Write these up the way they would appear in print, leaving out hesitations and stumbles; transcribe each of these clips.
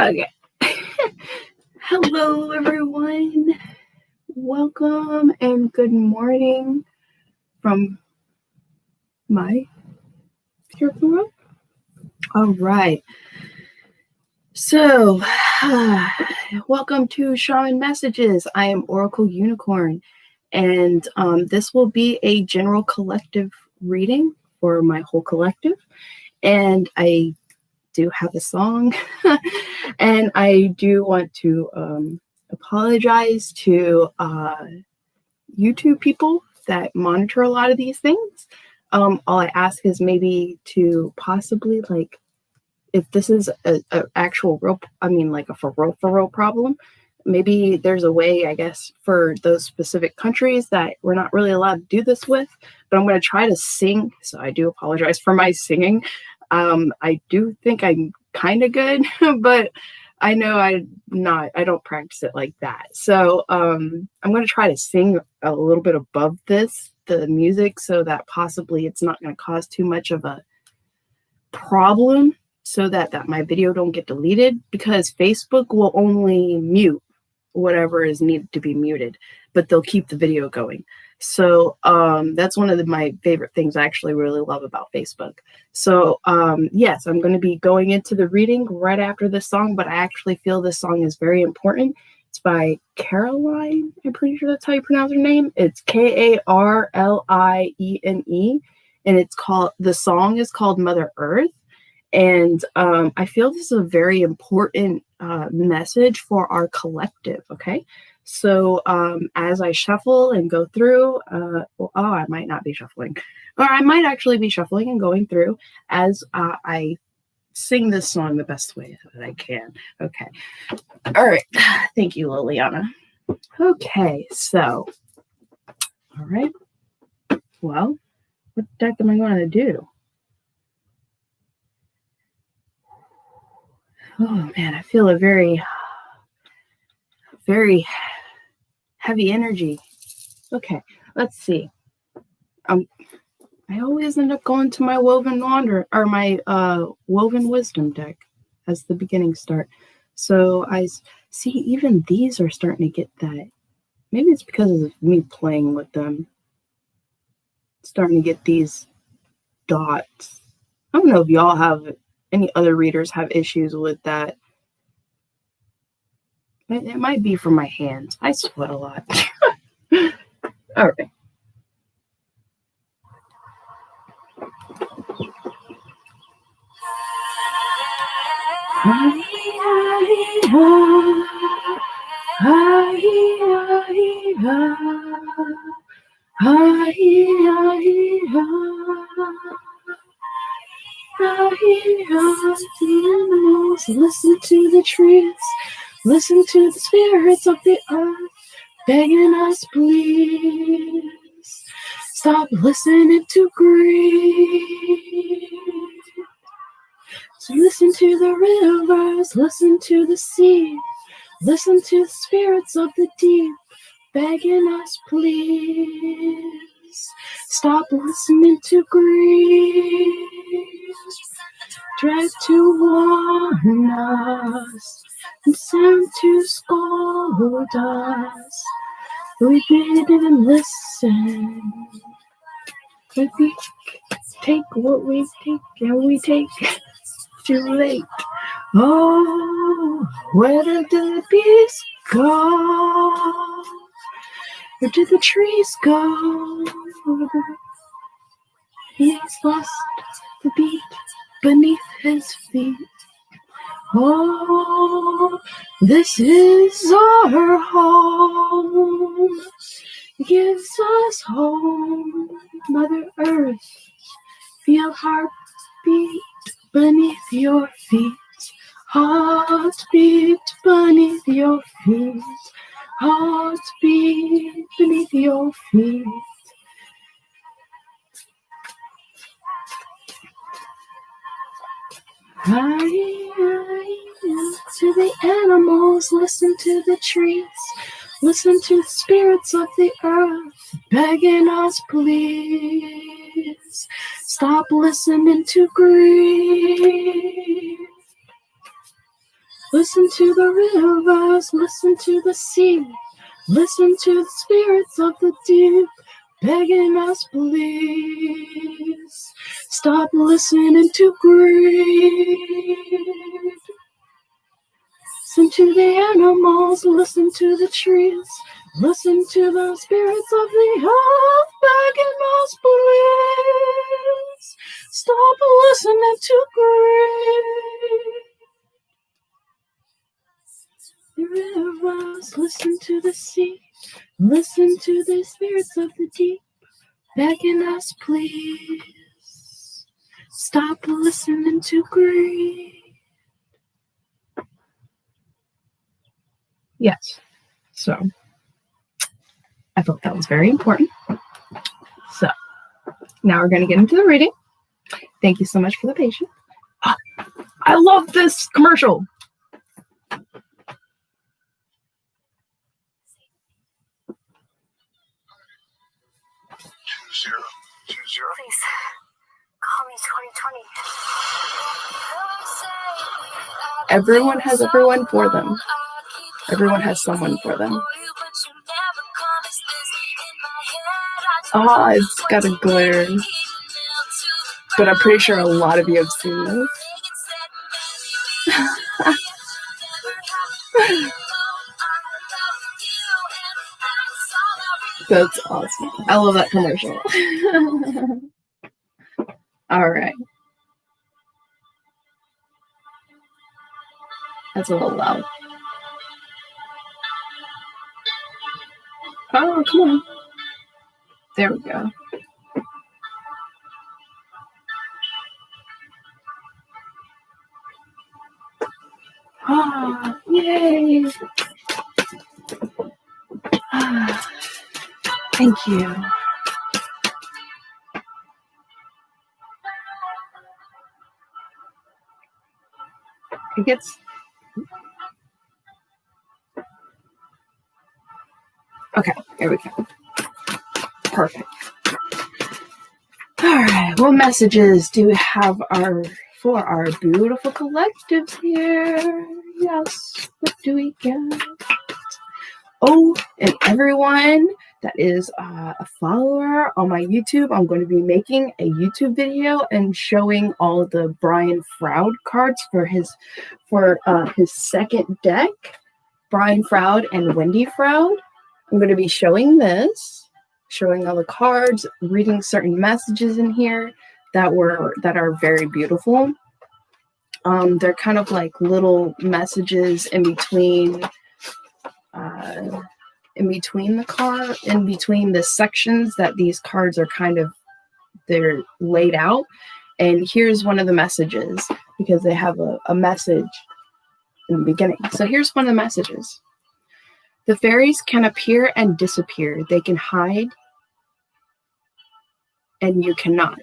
Okay. Hello, everyone. Welcome and good morning from my room. All right. So, welcome to Shaman Messages. I am Oracle Unicorn, and this will be a general collective reading for my whole collective. And I do have a song, and I do want to apologize to YouTube people that monitor a lot of these things. All I ask is maybe to possibly, like, if this is a actual real, like a for real problem, maybe there's a way, I guess, for those specific countries that we're not really allowed to do this with. But I'm going to try to sing, so I do apologize for my singing. I do think I'm kind of good, but I know I don't practice it like that. So I'm going to try to sing a little bit above the music, so that possibly it's not going to cause too much of a problem, so that my video don't get deleted, because Facebook will only mute whatever is needed to be muted, but they'll keep the video going. So that's one of my favorite things I actually really love about Facebook. So yes, I'm going to be going into the reading right after this song, but I actually feel this song is very important. It's by Caroline. I'm pretty sure that's how you pronounce her name. It's Karline, and the song is called Mother Earth. And I feel this is a very important message for our collective, okay? So as I shuffle and go through, I might not be shuffling, or I might actually be shuffling and going through as I sing this song the best way that I can. Okay. All right. Thank you, Liliana. Okay, so, all right. Well, what the heck am I going to do? Oh, man, I feel a very, very heavy energy. Okay, let's see. I always end up going to my Woven Wisdom deck as the beginning start. So I see even these are starting to get that. Maybe it's because of me playing with them. Starting to get these dots. I don't know if y'all have, any other readers have issues with that. It might be from my hands. I sweat a lot. All right. Listen to the trees, listen to the spirits of the earth, begging us, please, stop listening to grief. So listen to the rivers, listen to the sea, listen to the spirits of the deep, begging us, please, stop listening to grief. Tried to warn us and sent to scold us. We didn't listen. But we take what we take, and we take too late. Oh, where did the bees go? Where did the trees go? He's lost the beat beneath his feet. Oh, this is our home. Gives us home, Mother Earth. Feel heartbeat beneath your feet. Heartbeat beneath your feet. Heartbeat beneath your feet. Listen to the animals, listen to the trees, listen to the spirits of the earth, begging us, please, stop listening to grief. Listen to the rivers, listen to the sea, listen to the spirits of the deep, begging us please. Stop listening to greed. Listen to the animals, listen to the trees, listen to the spirits of the earth, begging us please. Stop listening to greed. The rivers, listen to the sea, listen to the spirits of the deep, begging us please. Stop listening to greed. Yes. So I thought that was very important. So now we're going to get into the reading. Thank you so much for the patience. I love this commercial. Zero. Please call me 2020. Everyone has everyone for them. Everyone has someone for them. Ah, it's got a glare. But I'm pretty sure a lot of you have seen this. That's awesome. I love that commercial. All right. That's a little loud. Oh, come on. There we go. Ah, yay. Ah, thank you. It gets... Okay, here we go. Perfect. All right, what messages do we have for our beautiful collectives here? Yes, what do we get? Oh, and everyone that is a follower on my YouTube, I'm going to be making a YouTube video and showing all the Brian Froud cards for his second deck, Brian Froud and Wendy Froud. I'm going to be showing this, showing all the cards, reading certain messages in here that are very beautiful. They're kind of like little messages in between the sections that these cards are they're laid out. And here's one of the messages, because they have a message in the beginning. So here's one of the messages. The fairies can appear and disappear. They can hide and you cannot.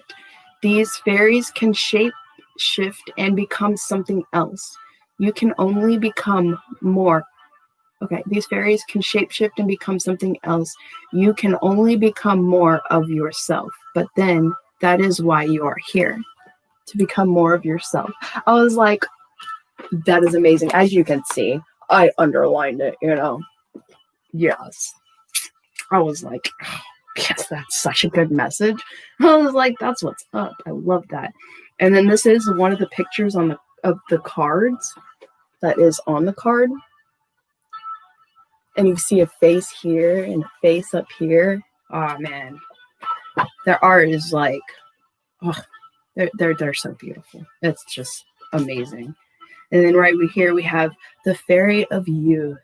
These fairies can shape shift and become something else. You can only become more. Okay, these fairies can shapeshift and become something else. You can only become more of yourself. But then that is why you are here, to become more of yourself. I was like, that is amazing. As you can see, I underlined it, Yes. I was like, yes, that's such a good message. I was like, that's what's up. I love that. And then this is one of the pictures of the cards that is on the card. And you see a face here and a face up here. Oh man, their art is like, oh, they're so beautiful. It's just amazing. And then right here we have the Fairy of Youth.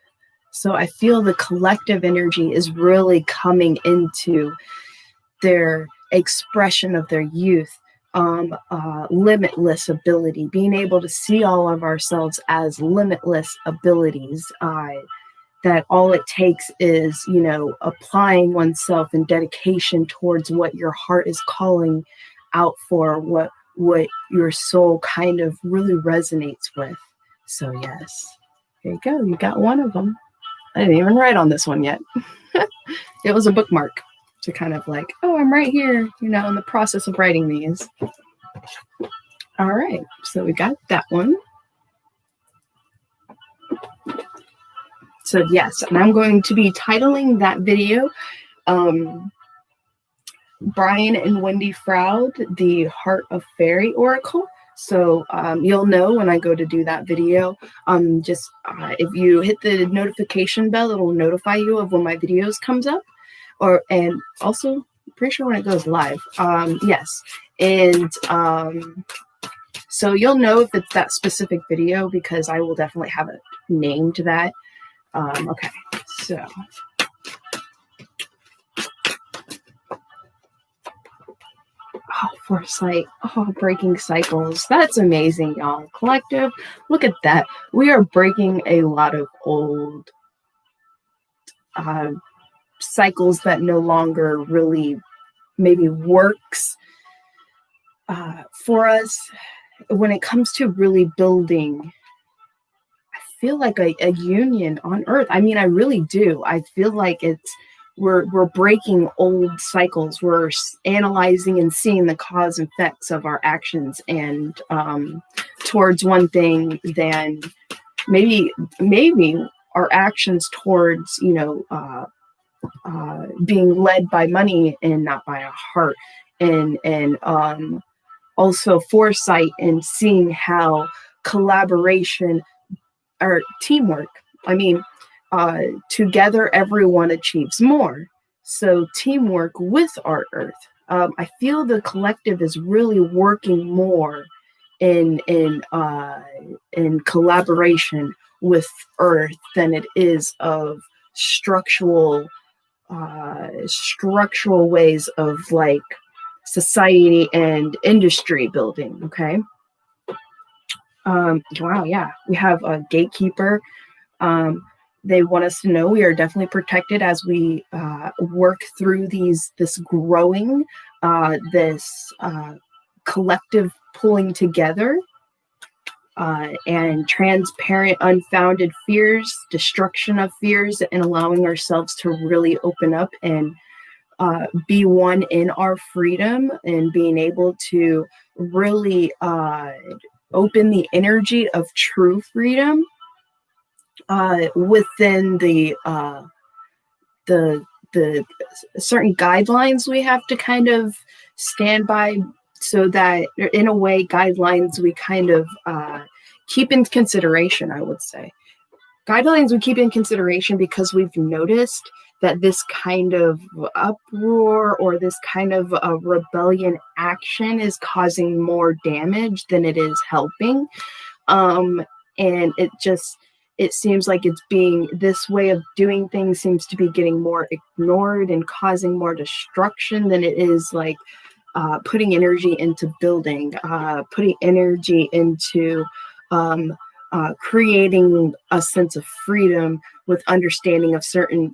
So I feel the collective energy is really coming into their expression of their youth, limitless ability, being able to see all of ourselves as limitless abilities. That all it takes is, applying oneself and dedication towards what your heart is calling out for, what your soul kind of really resonates with. So yes, there you go. You got one of them. I didn't even write on this one yet. It was a bookmark to kind of like, oh, I'm right here, in the process of writing these. All right, so we got that one. So yes, and I'm going to be titling that video Brian and Wendy Froud, the Heart of Fairy Oracle. So you'll know when I go to do that video. Just if you hit the notification bell, it'll notify you of when my videos comes up. And also, pretty sure when it goes live. Yes, and so you'll know if it's that specific video because I will definitely have a name to that. Okay, so. Oh, foresight. Oh, breaking cycles. That's amazing, y'all. Collective, look at that. We are breaking a lot of old cycles that no longer really maybe works for us. When it comes to really building, I feel like a union on Earth. I mean, I really do. I feel like we're breaking old cycles. We're analyzing and seeing the cause and effects of our actions and towards one thing than maybe our actions towards, being led by money and not by our heart, and also foresight and seeing how collaboration or teamwork. I mean, together everyone achieves more. So teamwork with our Earth. I feel the collective is really working more in collaboration with Earth than it is of structural ways of like society and industry building. Okay. Wow. Yeah, we have a gatekeeper. They want us to know we are definitely protected as we work through this growing, this collective pulling together, and transparent, unfounded fears, destruction of fears, and allowing ourselves to really open up and be one in our freedom and being able to really open the energy of true freedom within the certain guidelines we have to kind of stand by, so that in a way guidelines we kind of keep in consideration. I would say guidelines we keep in consideration because we've noticed that this kind of uproar or this kind of rebellion action is causing more damage than it is helping. And it seems like this way of doing things seems to be getting more ignored and causing more destruction than it is like putting energy into building, putting energy into creating a sense of freedom with understanding of certain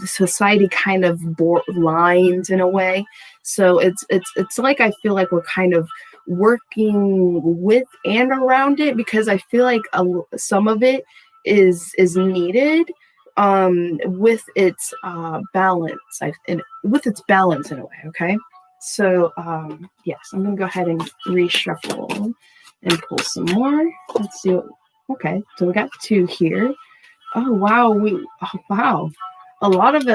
society kind of lines in a way. So it's like I feel like we're kind of working with and around it, because I feel like some of it is needed with its balance, with its balance in a way. Okay, so yes, I'm gonna go ahead and reshuffle and pull some more. Let's see. Okay, so we got 2 here. Oh wow, wow. A lot of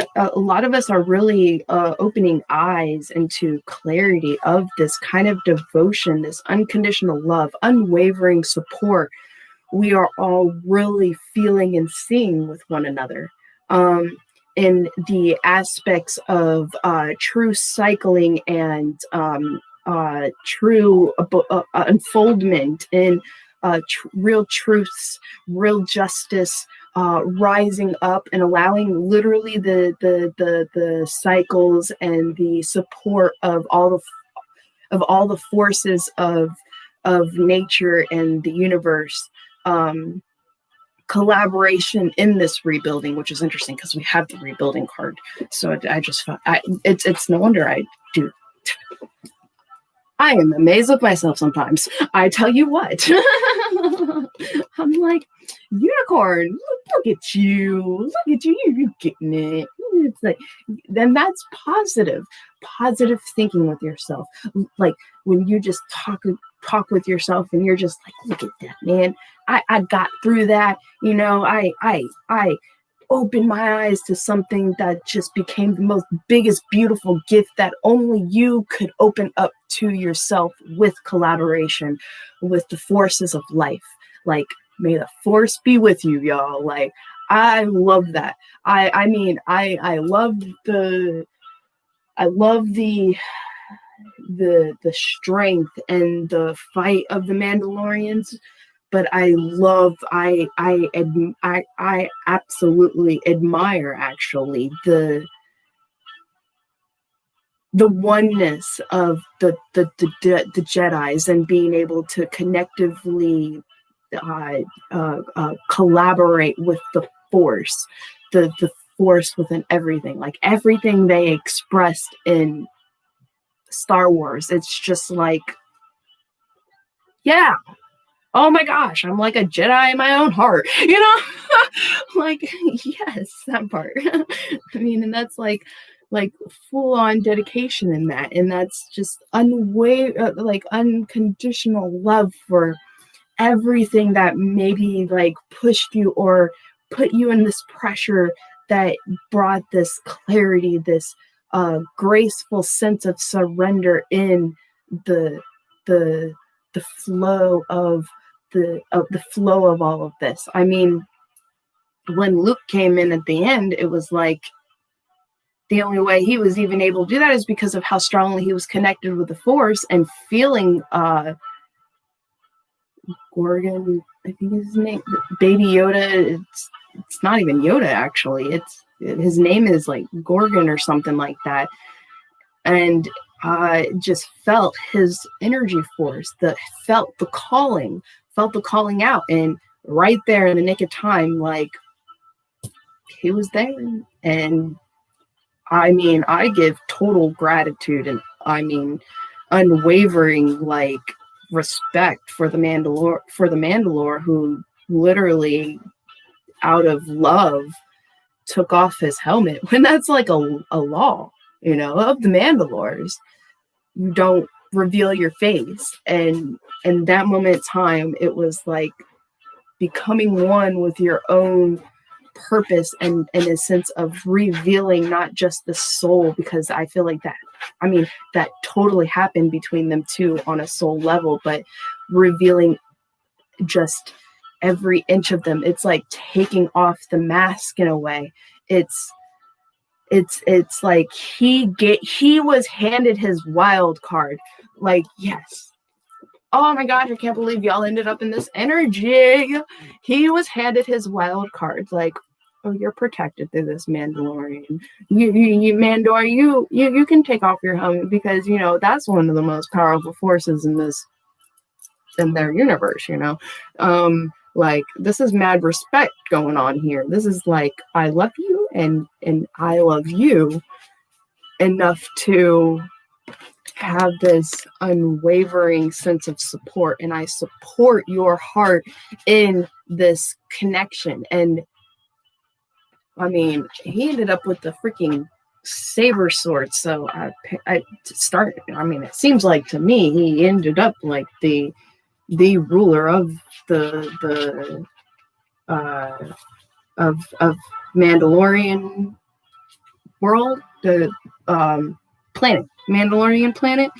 us are really opening eyes into clarity of this kind of devotion, this unconditional love, unwavering support we are all really feeling and seeing with one another. In the aspects of true cycling and true unfoldment and real truths, real justice, rising up and allowing literally the cycles and the support of all the forces of nature and the universe, collaboration in this rebuilding, which is interesting because we have the rebuilding card. So I just found it's no wonder I am amazed with myself sometimes. I tell you what. I'm like, unicorn, look at you. Look at you. You're getting it. It's like, then that's positive thinking with yourself. Like when you just talk with yourself and you're just like, look at that, man. I got through that. I opened my eyes to something that just became the most biggest, beautiful gift that only you could open up to yourself with collaboration with the forces of life. Like, may the force be with you, y'all. Like, I love that. I mean, I love the strength and the fight of the Mandalorians, but I absolutely admire actually the oneness of the Jedis and being able to connectively collaborate with the Force, the Force within everything, like everything they expressed in Star Wars. It's just like, yeah, oh my gosh, I'm like a Jedi in my own heart, like, yes, that part. I mean, and that's like full on dedication in that, and that's just unconditional love for everything that maybe like pushed you or put you in this pressure that brought this clarity, this graceful sense of surrender in the flow of the flow of all of this. I mean, when Luke came in at the end, it was like the only way he was even able to do that is because of how strongly he was connected with the Force and feeling Gorgon, I think is his name, Baby Yoda. It's not even Yoda actually. His name is like Gorgon or something like that. And just felt his energy force, felt the calling out, and right there in the nick of time, like he was there. And I mean, I give total gratitude and I mean unwavering like respect for the Mandalore who literally out of love took off his helmet when that's like a law, of the Mandalores. You don't reveal your face. And in that moment in time, it was like becoming one with your own purpose and a sense of revealing not just the soul, because I feel like that totally happened between them two on a soul level, but revealing just every inch of them. It's like taking off the mask in a way. It's like he was handed his wild card. Like, yes. Oh my gosh, I can't believe y'all ended up in this energy. He was handed his wild card. Like, oh, you're protected through this Mandalorian. You Mandor, you can take off your helmet because that's one of the most powerful forces in their universe. Like, this is mad respect going on here. This is like, I love you and I love you enough to have this unwavering sense of support, and I support your heart in this connection. And I mean, he ended up with the freaking saber sword, so it seems like to me he ended up like the ruler of the of Mandalorian world, the planet, Mandalorian planet.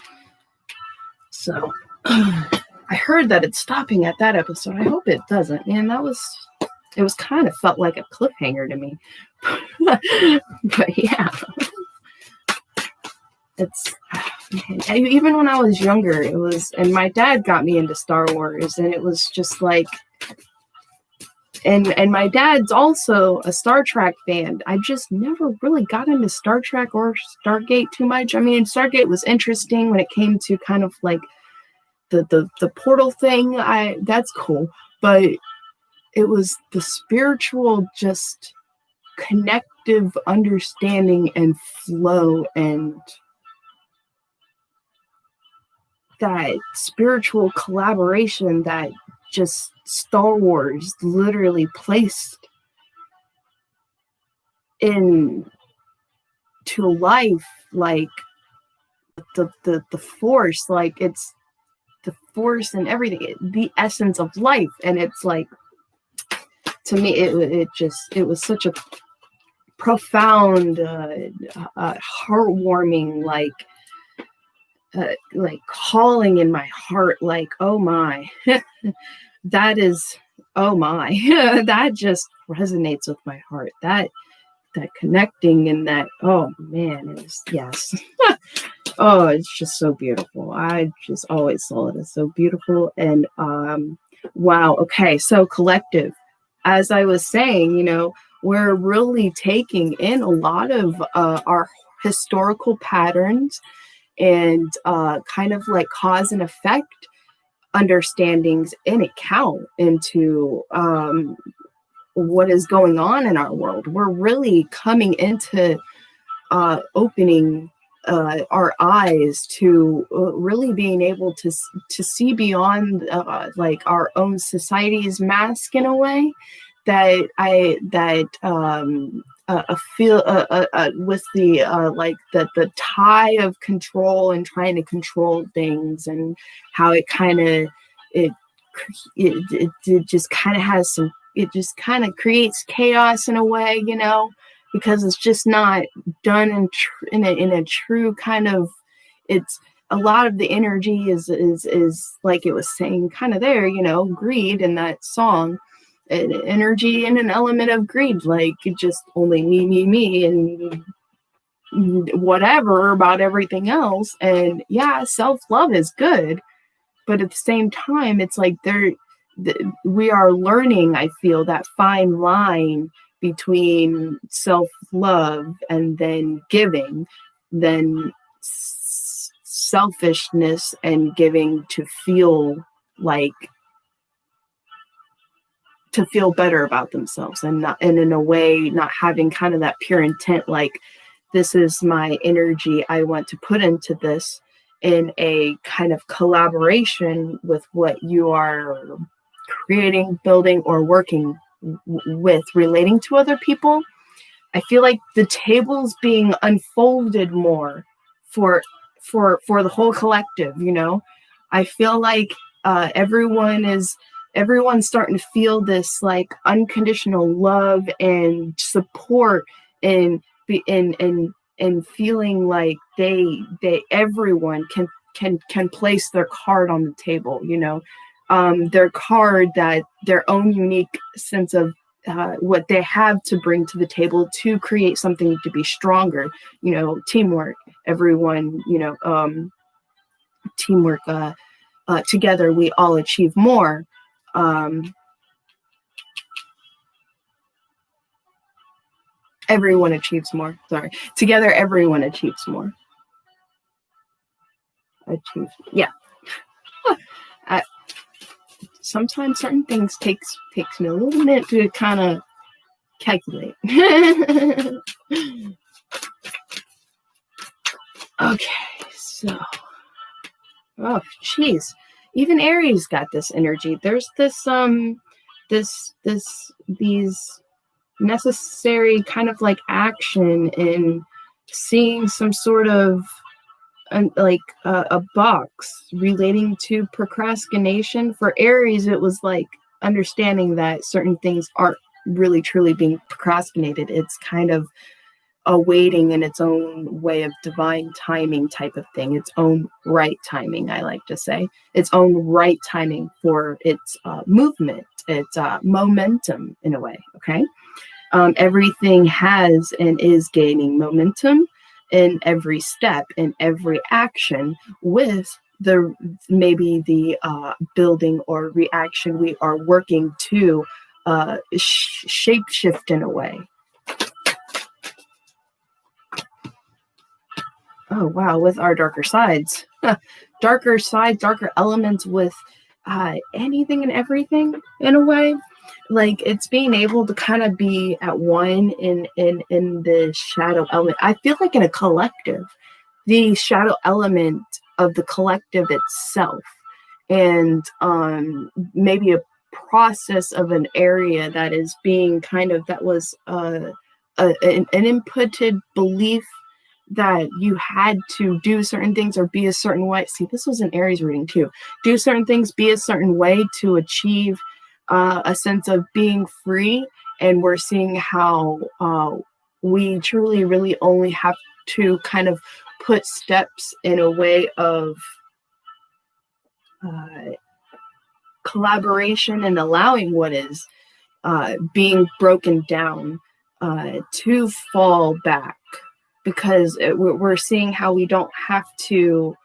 So I heard that it's stopping at that episode. I hope it doesn't. Man, it was kind of felt like a cliffhanger to me. But yeah. It's even when I was younger, and my dad got me into Star Wars, and it was just like, and my dad's also a Star Trek fan. I just never really got into Star Trek or Stargate too much. I mean, Stargate was interesting when it came to kind of like the portal thing. That's cool, but it was the spiritual, just connective understanding and flow, and that spiritual collaboration that just Star Wars literally placed in to life, like the Force. Like, it's the force and everything, the essence of life. And it's like, to me, it was such a profound, heartwarming, like calling in my heart, like, oh my, that is, oh my, that just resonates with my heart. That connecting and that, oh man, it was, yes. Oh, it's just so beautiful. I just always saw it as so beautiful. And wow. Okay, so collective. As I was saying, we're really taking in a lot of our historical patterns and kind of like cause and effect understandings in account into what is going on in our world. We're really coming into opening our eyes to really being able to see beyond like our own society's mask in a way that I feel with the like the tie of control and trying to control things, and how it kind of it just kind of has some, it just kind of creates chaos in a way, because it's just not done in a true kind of, it's a lot of the energy is like it was saying kind of there, greed in that song, an energy and an element of greed, like just only me and whatever about everything else. And yeah, self-love is good, but at the same time, it's like we are learning, I feel, that fine line between self-love and then giving, then selfishness and giving to feel better about themselves, and in a way not having kind of that pure intent, like, this is my energy I want to put into this in a kind of collaboration with what you are creating, building, or working with, relating to other people. I feel like the table's being unfolded more for the whole collective. I feel like everyone's starting to feel this like unconditional love and support, and feeling like everyone can place their card on the table, their card, that their own unique sense of what they have to bring to the table to create something to be stronger, teamwork, everyone, teamwork, together we all achieve more. Everyone achieves more. Sorry. Together, everyone achieves more. Yeah. Sometimes certain things takes me a little minute to kind of calculate. Okay, so, oh, geez. Even Aries got this energy. There's these necessary kind of like action in seeing some sort of like a box relating to procrastination. For Aries, it was like understanding that certain things aren't really truly being procrastinated. It's kind of a waiting in its own way of divine timing type of thing, its own right timing, I like to say, its own right timing for its movement, its momentum in a way. Okay. Everything has and is gaining momentum in every step, in every action, with maybe the building or reaction we are working to shape shift in a way. Oh wow, with our darker sides, darker elements, with anything and everything in a way. Like, it's being able to kind of be at one in the shadow element. I feel like in a collective, the shadow element of the collective itself, and maybe a process of an area that is being kind of, that was an inputted belief that you had to do certain things or be a certain way. See, this was an Aries reading too. Do certain things, be a certain way to achieve a sense of being free. And we're seeing how we truly really only have to kind of put steps in a way of collaboration and allowing what is being broken down to fall back, because we're seeing how we don't have to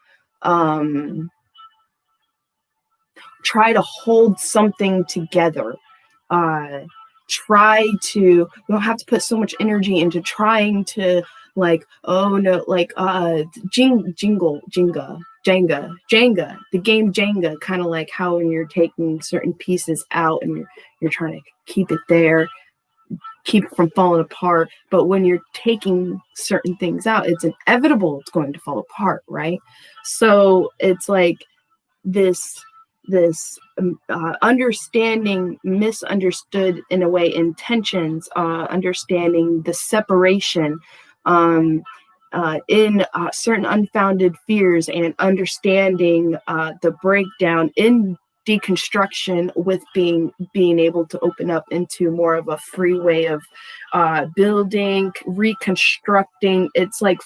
try to hold something together. We don't have to put so much energy into trying to like, oh no, like Jenga, the game Jenga, kind of like how when you're taking certain pieces out and you're trying to keep it there, keep it from falling apart. But when you're taking certain things out, it's inevitable it's going to fall apart, right? So it's like this understanding misunderstood in a way intentions, understanding the separation in certain unfounded fears, and understanding the breakdown in deconstruction with being able to open up into more of a free way of building, reconstructing. It's like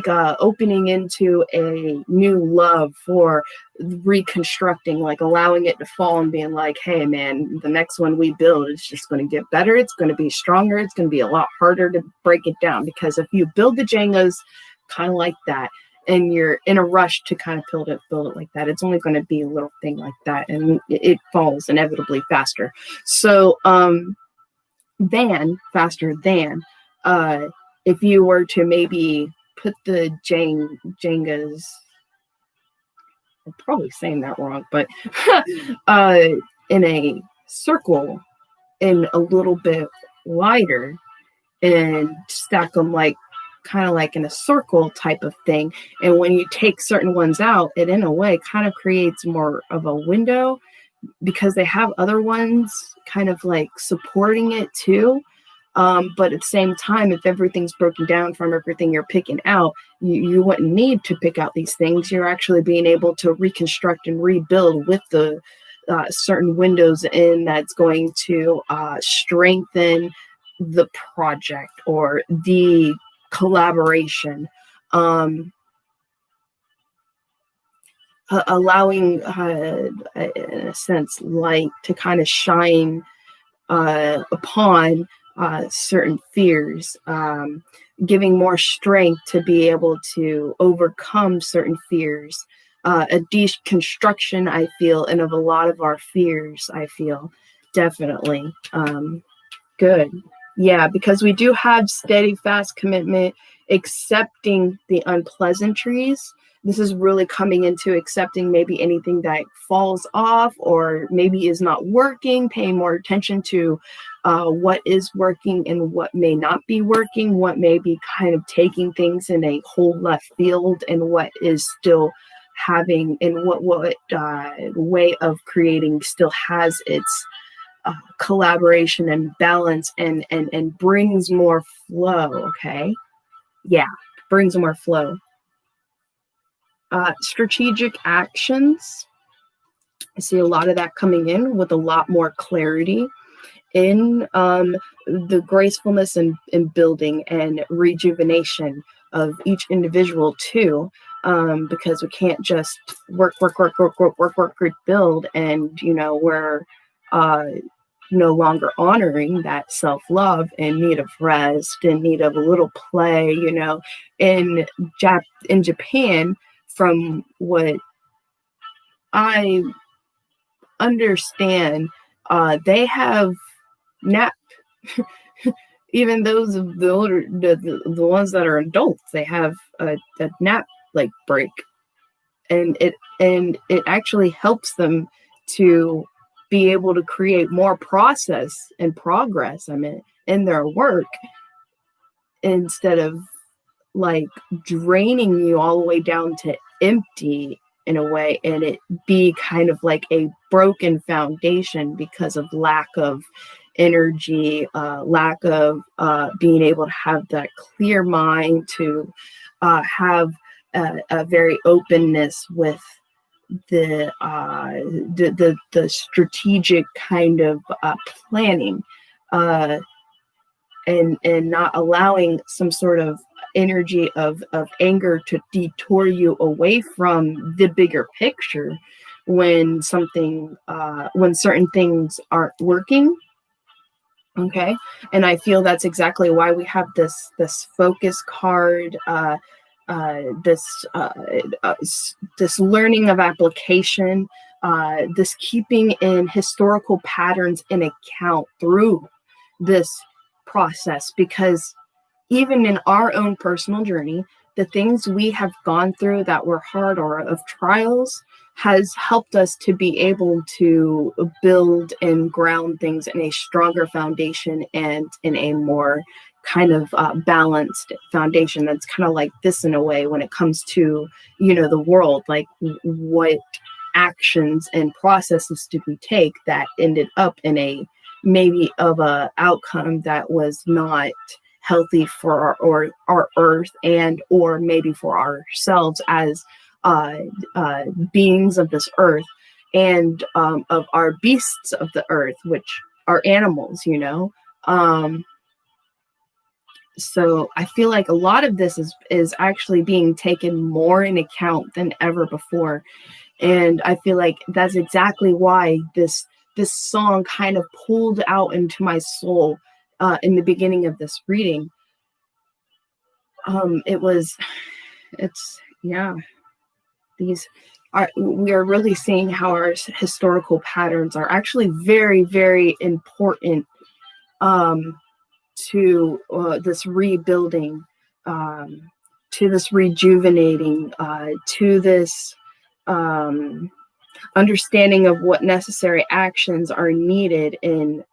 opening into a new love for reconstructing, like allowing it to fall and being like, hey man, the next one we build is just going to get better, it's going to be stronger, it's going to be a lot harder to break it down. Because if you build the Jengas kind of like that and you're in a rush to kind of build it like that, it's only going to be a little thing like that, and it falls inevitably faster. So faster than if you were to maybe put the Jengas, I'm probably saying that wrong, but in a circle and a little bit wider, and stack them like kind of like in a circle type of thing. And when you take certain ones out, it in a way kind of creates more of a window, because they have other ones kind of like supporting it too. But at the same time, if everything's broken down from everything you're picking out, you wouldn't need to pick out these things. You're actually being able to reconstruct and rebuild with the certain windows in that's going to strengthen the project or the collaboration, allowing, in a sense, light to kind of shine upon certain fears, giving more strength to be able to overcome certain fears, a deconstruction, I feel, and of a lot of our fears, I feel, definitely. Good. Yeah, because we do have steady, fast commitment, accepting the unpleasantries. This is really coming into accepting maybe anything that falls off or maybe is not working, paying more attention to what is working and what may not be working, what may be kind of taking things in a whole left field, and what is still having, and what way of creating still has its collaboration and balance and brings more flow. Okay. Yeah. Brings more flow. Strategic actions. I see a lot of that coming in with a lot more clarity in the gracefulness and building and rejuvenation of each individual too, because we can't just work, build, and we're no longer honoring that self-love, in need of rest, in need of a little play. In Japan, from what I understand, they have nap. Even those of the older, the ones that are adults, they have a nap like break, and it actually helps them to be able to create more process and progress, in their work, instead of like draining you all the way down to empty in a way, and it be kind of like a broken foundation because of lack of energy, lack of being able to have that clear mind, to have a very openness with the strategic kind of planning, and not allowing some sort of energy of anger to detour you away from the bigger picture when when certain things aren't working. Okay. And I feel that's exactly why we have this focus card, this this learning of application, this keeping in historical patterns in account through this process, because even in our own personal journey, the things we have gone through that were hard or of trials has helped us to be able to build and ground things in a stronger foundation and in a more kind of balanced foundation. That's kind of like this in a way when it comes to, the world, like what actions and processes did we take that ended up in a maybe of a outcome that was not healthy for our earth, and or maybe for ourselves as beings of this earth, and of our beasts of the earth, which are animals. So I feel like a lot of this is actually being taken more in account than ever before. And I feel like that's exactly why this song kind of pulled out into my soul in the beginning of this reading. We are really seeing how our historical patterns are actually very, very important to this rebuilding, to this rejuvenating, to this understanding of what necessary actions are needed in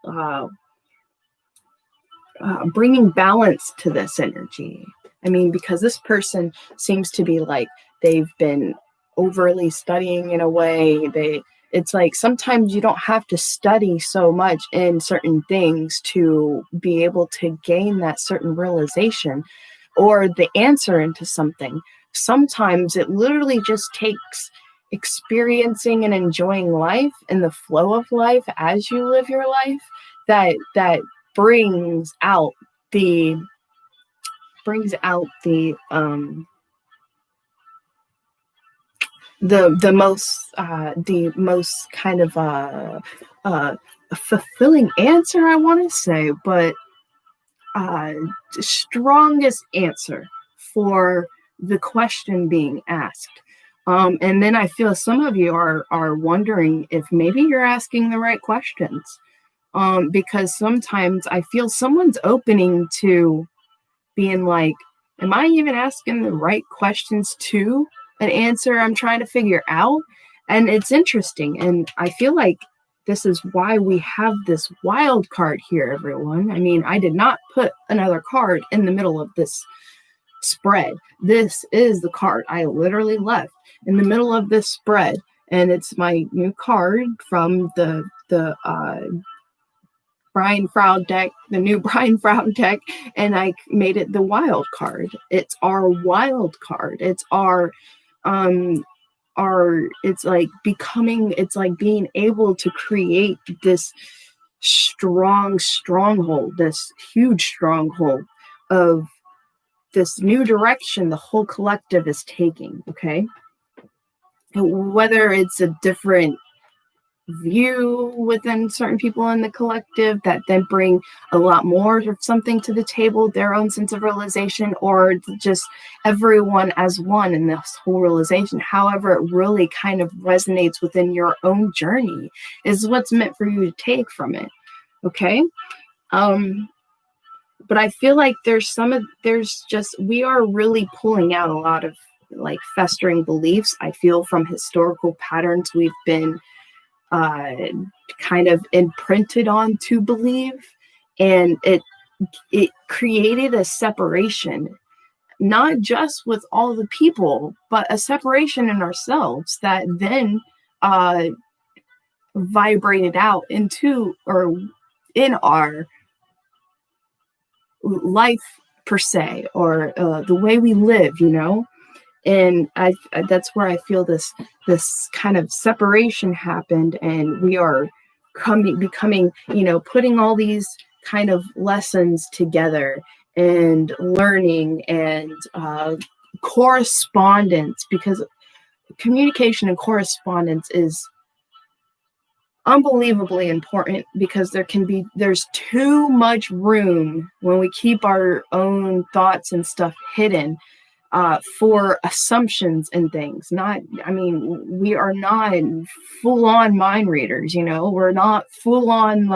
bringing balance to this energy. I mean, because this person seems to be like they've been overly studying in a way. It's like sometimes you don't have to study so much in certain things to be able to gain that certain realization or the answer into something. Sometimes it literally just takes experiencing and enjoying life and the flow of life as you live your life that brings out the most kind of fulfilling answer, I want to say, but strongest answer for the question being asked. And then I feel some of you are wondering if maybe you're asking the right questions, because sometimes I feel someone's opening to being like, am I even asking the right questions to an answer I'm trying to figure out? And it's interesting. And I feel like this is why we have this wild card here, everyone. I mean, I did not put another card in the middle of this spread. This is the card I literally left in the middle of this spread. And it's my new card from the Brian Froud deck, the new Brian Froud deck, and I made it the wild card. It's our wild card. It's it's like being able to create this stronghold, this huge stronghold of this new direction the whole collective is taking. Okay. Whether it's a different view within certain people in the collective that then bring a lot more of something to the table, their own sense of realization, or just everyone as one in this whole realization, however it really kind of resonates within your own journey is what's meant for you to take from it. Okay. But I feel like we are really pulling out a lot of like festering beliefs. I feel from historical patterns we've been kind of imprinted on to believe, and it created a separation, not just with all the people, but a separation in ourselves that then vibrated out into, or in our life per se, or the way we live, and that's where I feel this kind of separation happened, and we are becoming, putting all these kind of lessons together and learning and correspondence, because communication and correspondence is unbelievably important, because there's too much room when we keep our own thoughts and stuff hidden for assumptions and things. We are not full-on mind readers, we're not full-on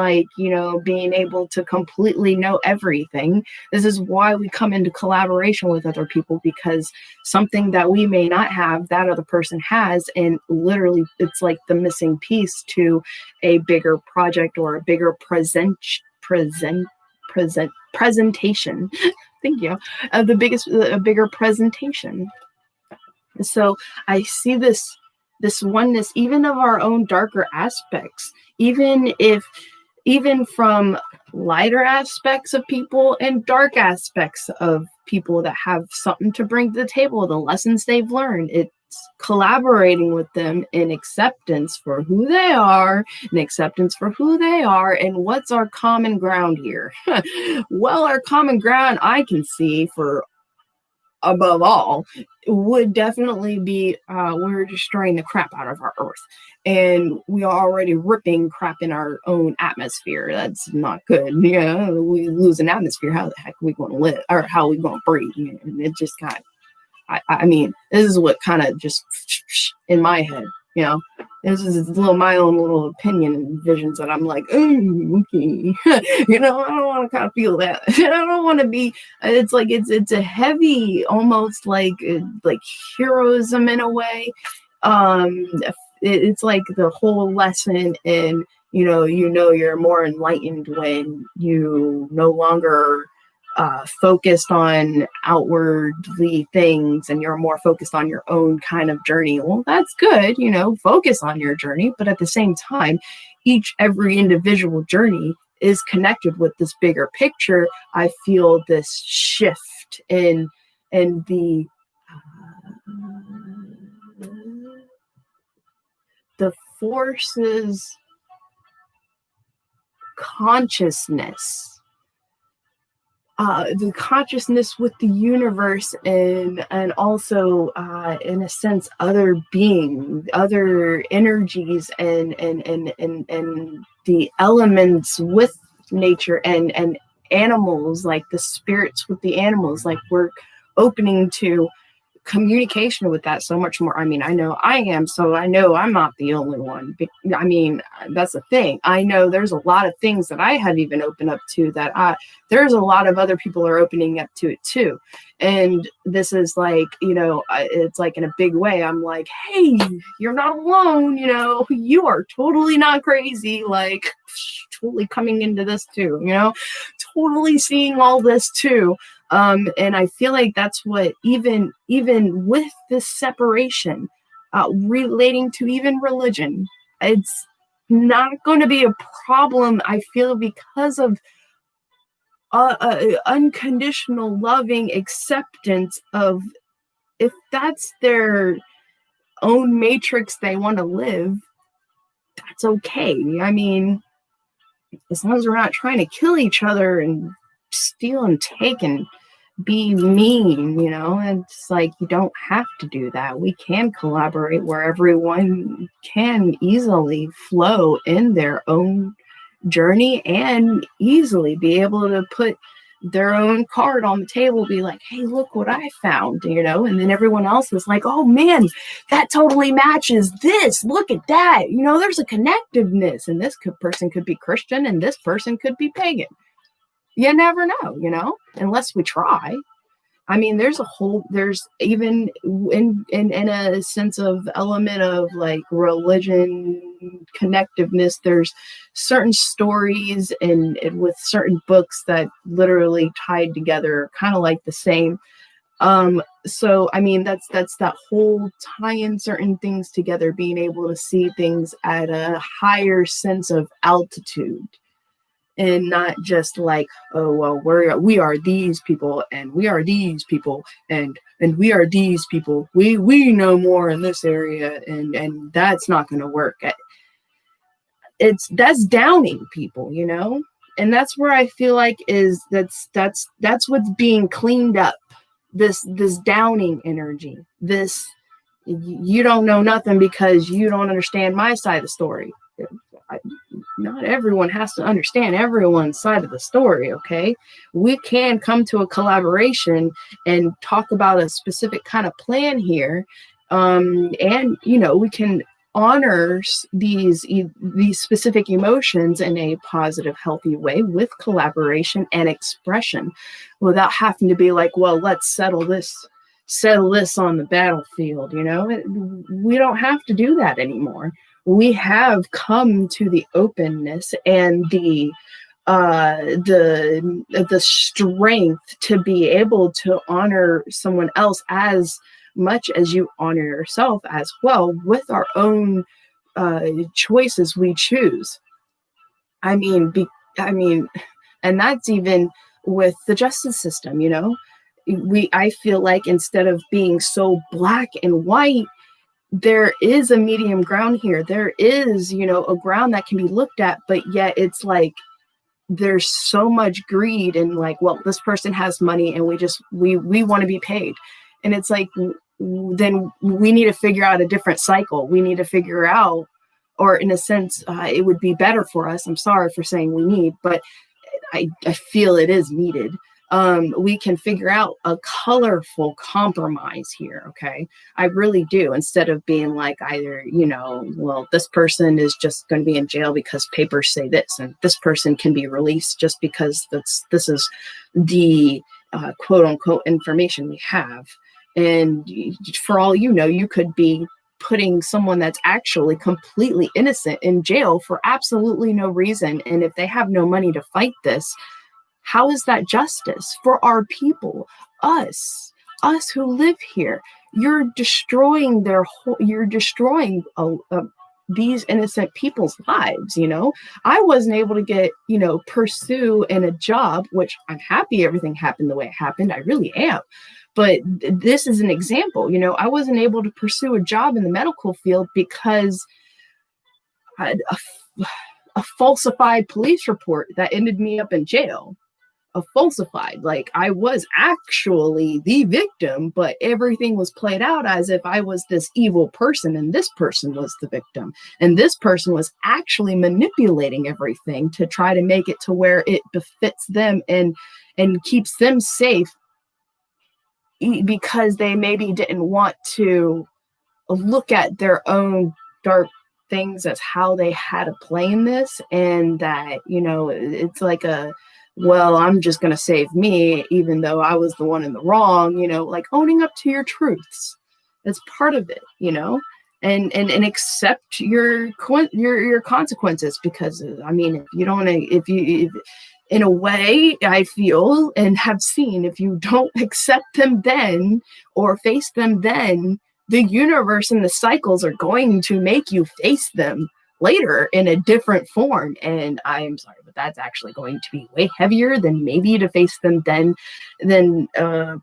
being able to completely know everything. This is why we come into collaboration with other people, because something that we may not have, that other person has, and literally it's like the missing piece to a bigger project or a bigger presentation. Thank you. A bigger presentation. So I see this oneness, even of our own darker aspects, even from lighter aspects of people and dark aspects of people that have something to bring to the table, the lessons they've learned. It's collaborating with them in acceptance for who they are, and what's our common ground here. Well, our common ground, I can see, for above all, would definitely be we're destroying the crap out of our earth, and we are already ripping crap in our own atmosphere. That's not good. We lose an atmosphere, how the heck are we going to live, or how are we going to breathe? It just kind of, I mean, this is what kind of just in my head, this is my own little opinion and visions that I'm like, okay, I don't want to kind of feel that. I don't want to be. It's like it's a heavy, almost like heroism in a way. It's like the whole lesson in you're more enlightened when you no longer focused on outwardly things, and you're more focused on your own kind of journey. Well, that's good, focus on your journey, but at the same time, every individual journey is connected with this bigger picture. I feel this shift in the forces consciousness, the consciousness with the universe, and also in a sense other beings, other energies, and the elements with nature, and animals, like the spirits with the animals. Like, we're opening to communication with that so much more. I mean, I know I am, so I know I'm not the only one. I mean, that's the thing. I know there's a lot of things that I have even opened up to, that there's a lot of other people are opening up to it too. And this is like, it's like in a big way, I'm like, hey, you're not alone, you are totally not crazy, like totally coming into this too, totally seeing all this too. And I feel like that's what, even with this separation, relating to even religion, it's not going to be a problem, I feel, because of unconditional loving acceptance of, if that's their own matrix they want to live, that's okay. I mean, as long as we're not trying to kill each other and steal and take and be mean, it's like, you don't have to do that. We can collaborate where everyone can easily flow in their own journey and easily be able to put their own card on the table, be like, hey, look what I found, and then everyone else is like, oh man, that totally matches this, look at that, there's a connectiveness, and this person could be Christian and this person could be pagan. You never know, unless we try. I mean, there's even in a sense of element of like religion connectiveness, there's certain stories and with certain books that literally tied together, kind of like the same. So I mean, that's that whole tying certain things together, being able to see things at a higher sense of altitude. and not just like, oh well, we are these people and we are these people and we are these people, we know more in this area, and that's not going to work. That's downing people, and that's where I feel like is that's what's being cleaned up, this downing energy, this you don't know nothing because you don't understand my side of the story. Not everyone has to understand everyone's side of the story, okay? We can come to a collaboration and talk about a specific kind of plan here, and we can honor these specific emotions in a positive, healthy way with collaboration and expression, without having to be like, well, let's settle this on the battlefield. We don't have to do that anymore. We have come to the openness and the strength to be able to honor someone else as much as you honor yourself as well, with our own choices we choose. I mean, and that's even with the justice system. I feel like instead of being so black and white, there is a medium ground here. There is, a ground that can be looked at, but yet it's like there's so much greed and like, well, this person has money and we want to be paid. And it's like, then we need to figure out a different cycle. We need to figure out, or in a sense, it would be better for us. I'm sorry for saying we need, but I feel it is needed. We can figure out a colorful compromise here, okay? I really do, instead of being like either, well, this person is just going to be in jail because papers say this, and this person can be released just because this is the quote unquote information we have. And for all you could be putting someone that's actually completely innocent in jail for absolutely no reason. And if they have no money to fight this, how is that justice for our people, us who live here? You're destroying these innocent people's lives. I wasn't able to get, pursue in a job, which I'm happy everything happened the way it happened. I really am. But this is an example. I wasn't able to pursue a job in the medical field because I had a falsified police report that ended me up in jail. A falsified, like I was actually the victim, but everything was played out as if I was this evil person and this person was the victim, and this person was actually manipulating everything to try to make it to where it befits them and keeps them safe, because they maybe didn't want to look at their own dark things as how they had to play in this, and that it's like well, I'm just going to save me, even though I was the one in the wrong, like owning up to your truths. That's part of it, and accept your consequences, because if in a way, I feel and have seen, if you don't accept them then or face them then, the universe and the cycles are going to make you face them later in a different form. And I'm sorry, but that's actually going to be way heavier than maybe to face them then than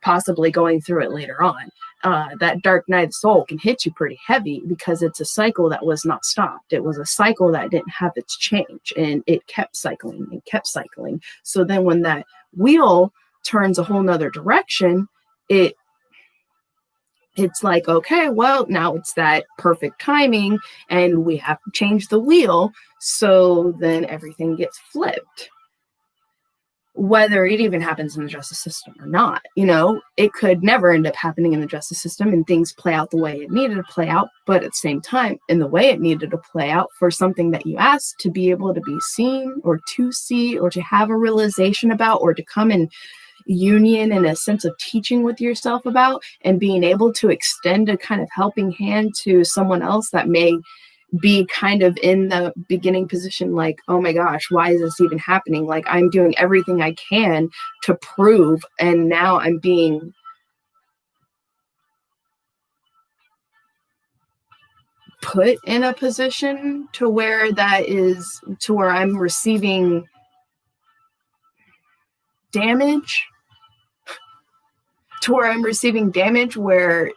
possibly going through it later on. That dark night of the soul can hit you pretty heavy because it's a cycle that was not stopped. It was a cycle that didn't have its change, and it kept cycling and kept cycling. So then when that wheel turns a whole nother direction, it's like, okay, well, now it's that perfect timing and we have to change the wheel. So then everything gets flipped. Whether it even happens in the justice system or not, it could never end up happening in the justice system and things play out the way it needed to play out. But at the same time, in the way it needed to play out for something that you asked to be able to be seen or to see or to have a realization about, or to come in union and a sense of teaching with yourself about, and being able to extend a kind of helping hand to someone else that may be kind of in the beginning position, like, oh my gosh, why is this even happening? Like, I'm doing everything I can to prove, and now I'm being put in a position to where I'm receiving damage, to where I'm receiving damage where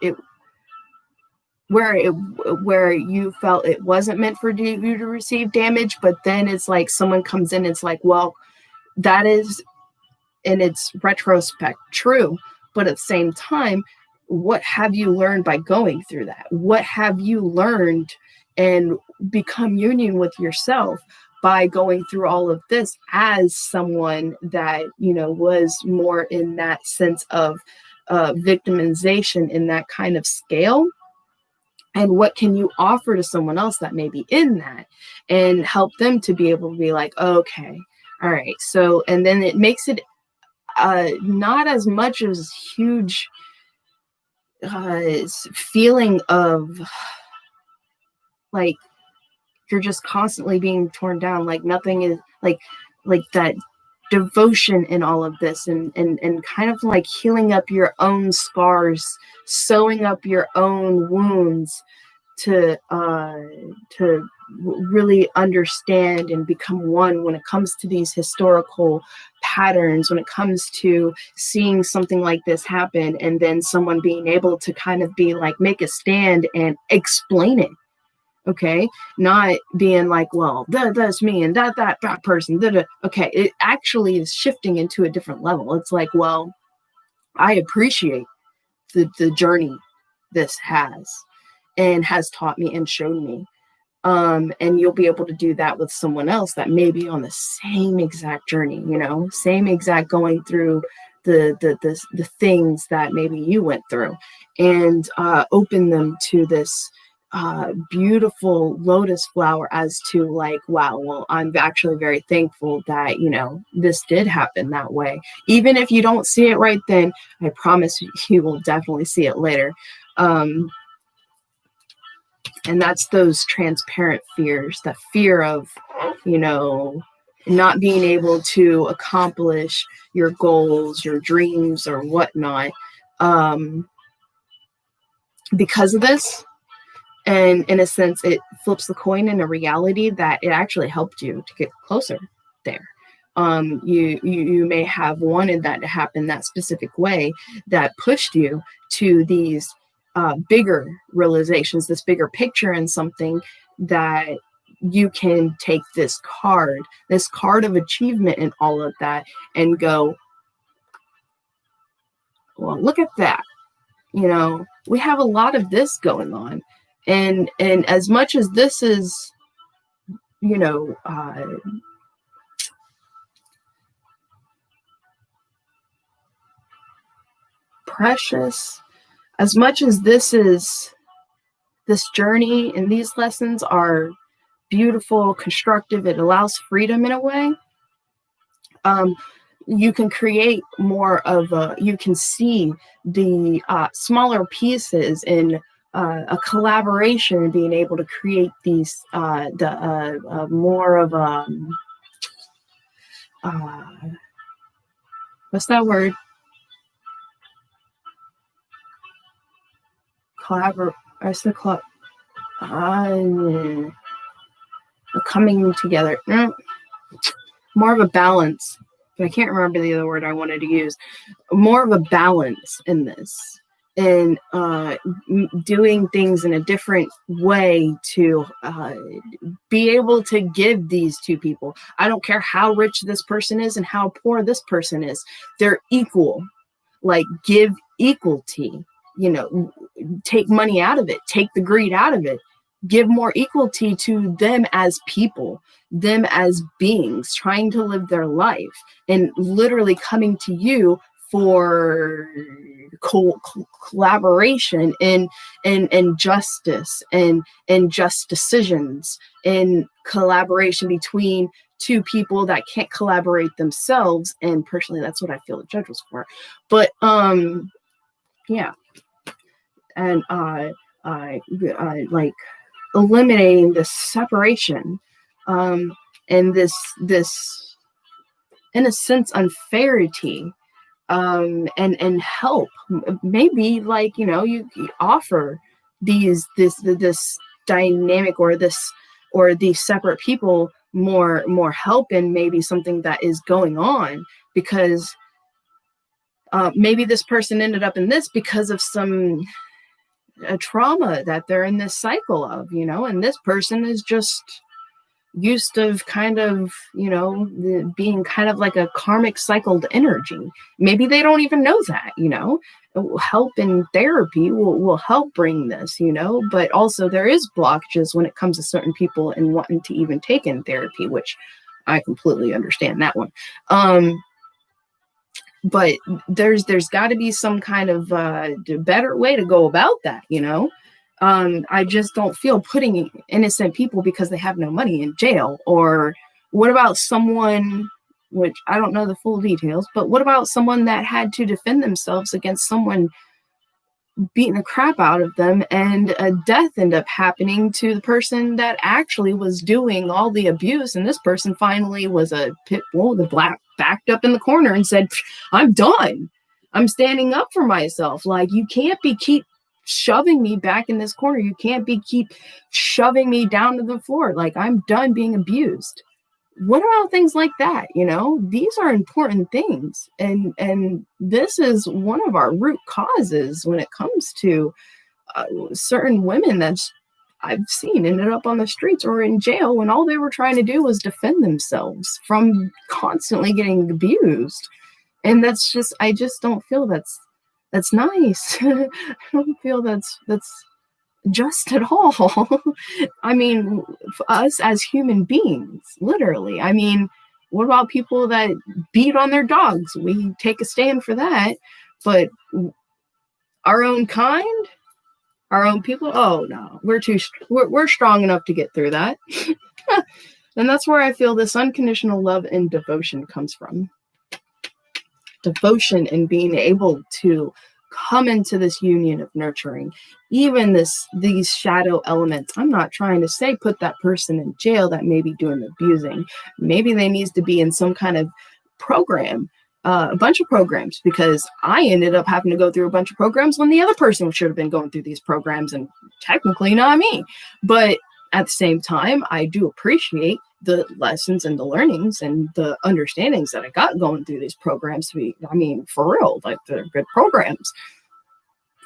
you felt it wasn't meant for you to receive damage, but then it's like someone comes in, it's like, well, that is in its retrospect true, but at the same time, what have you learned by going through that? What have you learned and become union with yourself by going through all of this as someone that, was more in that sense of victimization in that kind of scale? And what can you offer to someone else that may be in that, and help them to be able to be like, okay, all right. So, and then it makes it not as much as huge feeling of like you're just constantly being torn down, like nothing is like that devotion in all of this, and kind of like healing up your own scars, sewing up your own wounds to really understand and become one when it comes to these historical patterns, when it comes to seeing something like this happen, and then someone being able to kind of be like, make a stand and explain it. Okay, not being like, well, that's me and that person. Okay, it actually is shifting into a different level. It's like, well, I appreciate the journey this has and has taught me and shown me. And you'll be able to do that with someone else that may be on the same exact journey, same exact going through the things that maybe you went through, and open them to this beautiful lotus flower as to like, wow, well, I'm actually very thankful that, this did happen that way. Even if you don't see it right then, I promise you will definitely see it later. And that's those transparent fears, the fear of, not being able to accomplish your goals, your dreams, or whatnot, because of this. And in a sense, it flips the coin in a reality that it actually helped you to get closer there. You may have wanted that to happen that specific way that pushed you to these bigger realizations, this bigger picture, and something that you can take this card of achievement and all of that and go, well, look at that. We have a lot of this going on. And as much as this is, precious, as much as this journey and these lessons are beautiful, constructive, it allows freedom in a way. You can create more of you can see the smaller pieces in a collaboration, and being able to create these more of what's that word? Coming together. More of a balance. But I can't remember the other word I wanted to use. More of a balance in this, and doing things in a different way to be able to give these two people. I don't care how rich this person is and how poor this person is. They're equal. Like, give equality. Take money out of it. Take the greed out of it. Give more equality to them as people, them as beings trying to live their life, and literally coming to you for collaboration and justice and just decisions, and collaboration between two people that can't collaborate themselves. And personally, that's what I feel the judge was for. But yeah, and like eliminating this separation, and this in a sense unfairity, and help. Maybe like, you offer this dynamic or these separate people more help in maybe something that is going on, because maybe this person ended up in this because of a trauma that they're in this cycle of, and this person is just used to kind of, being kind of like a karmic cycled energy. Maybe they don't even know that, help in therapy will help bring this, but also there is blockages when it comes to certain people and wanting to even take in therapy, which I completely understand that one. But there's got to be some kind of better way to go about that, I just don't feel putting innocent people because they have no money in jail. Or what about someone, which I don't know the full details, but what about someone that had to defend themselves against someone beating the crap out of them, and a death ended up happening to the person that actually was doing all the abuse, and this person finally was a pit bull, the black backed up in the corner and said, I'm done. I'm standing up for myself. Like, you can't keep shoving me back in this corner. You can't keep shoving me down to the floor. Like, I'm done being abused. What about things like that? These are important things. And this is one of our root causes when it comes to certain women that I've seen ended up on the streets or in jail when all they were trying to do was defend themselves from constantly getting abused. And that's just, I just don't feel that's nice. I don't feel that's just at all. I mean, for us as human beings, literally. I mean, what about people that beat on their dogs? We take a stand for that. But our own kind, our own people, oh no, we're strong enough to get through that. And that's where I feel this unconditional love and devotion comes from. Devotion and being able to come into this union of nurturing, even these shadow elements. I'm not trying to say put that person in jail that may be doing abusing. Maybe they needs to be in some kind of program, a bunch of programs, because I ended up having to go through a bunch of programs when the other person should have been going through these programs, and technically not me. But at the same time, I do appreciate the lessons and the learnings and the understandings that I got going through these programs. For real, like, they're good programs.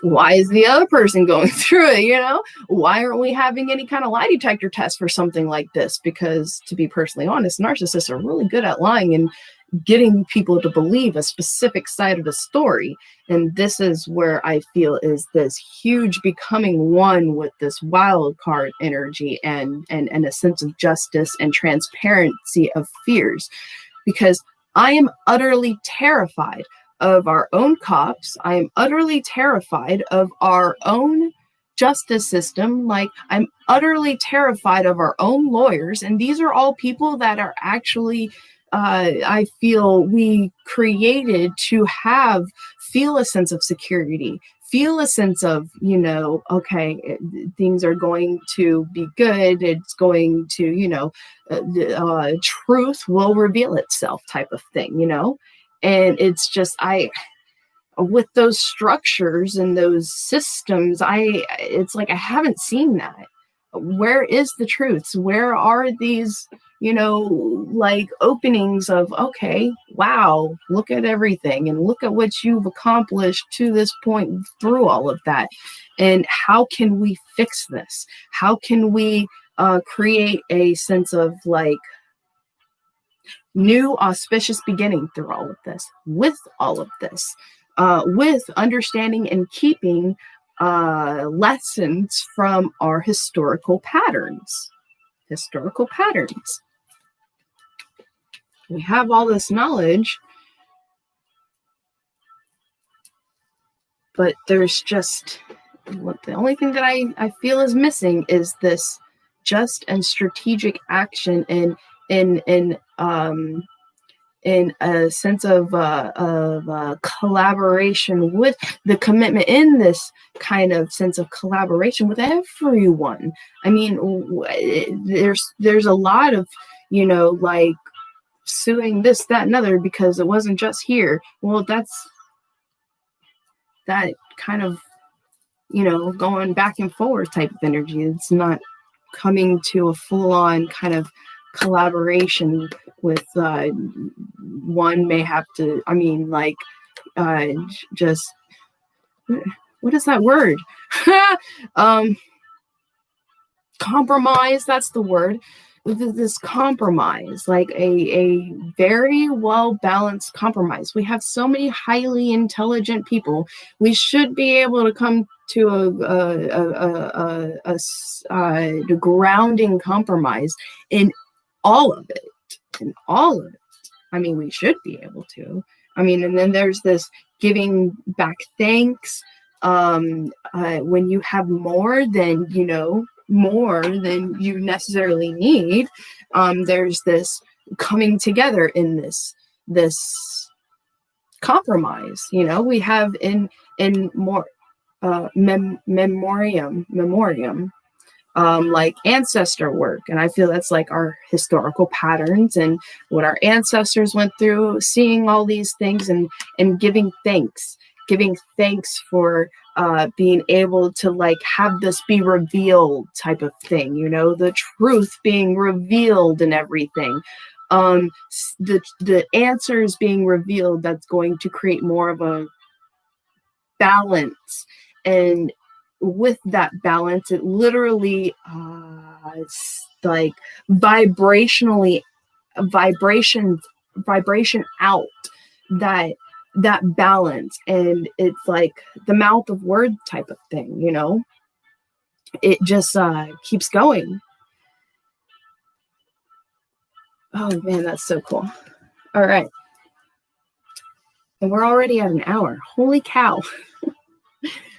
Why is the other person going through it? Why aren't we having any kind of lie detector test for something like this? Because, to be personally honest, narcissists are really good at lying and getting people to believe a specific side of the story. And this is where I feel is this huge becoming one with this wild card energy and a sense of justice and transparency of fears. Because I am utterly terrified of our own cops. I am utterly terrified of our own justice system. Like, I'm utterly terrified of our own lawyers. And these are all people that are actually I feel we created to feel a sense of security, feel a sense of, okay, things are going to be good. It's going to, truth will reveal itself type of thing, and it's just, with those structures and those systems, it's like, I haven't seen that. Where is the truths? Where are these, like, openings of, okay, wow, look at everything and look at what you've accomplished to this point through all of that. And how can we fix this? How can we create a sense of, like, new auspicious beginning through all of this, with all of this, with understanding and keeping lessons from our historical patterns. We have all this knowledge, but there's just, the only thing that I feel is missing is this just and strategic action in a sense of collaboration, with the commitment in this kind of sense of collaboration with everyone. I mean, there's a lot of, like, suing this, that, and other because it wasn't just here. Well, that's that kind of, going back and forth type of energy. It's not coming to a full-on kind of collaboration with one may have to, just, what is that word? Compromise, that's the word. This compromise, like a very well balanced compromise. We have so many highly intelligent people. We should be able to come to a grounding compromise in all of it. In all of it. I mean, we should be able to. I mean, and then there's this giving back thanks. When you have more than you necessarily need, there's this coming together in this compromise. We have in more memoriam, like ancestor work, and I feel that's like our historical patterns and what our ancestors went through, seeing all these things and giving thanks for being able to like have this be revealed type of thing, the truth being revealed and everything, the answers being revealed, that's going to create more of a balance. And with that balance, it literally like vibration out that balance, and it's like the mouth of word type of thing. It just keeps going. Oh man, that's so cool. All right, and we're already at an hour. Holy cow.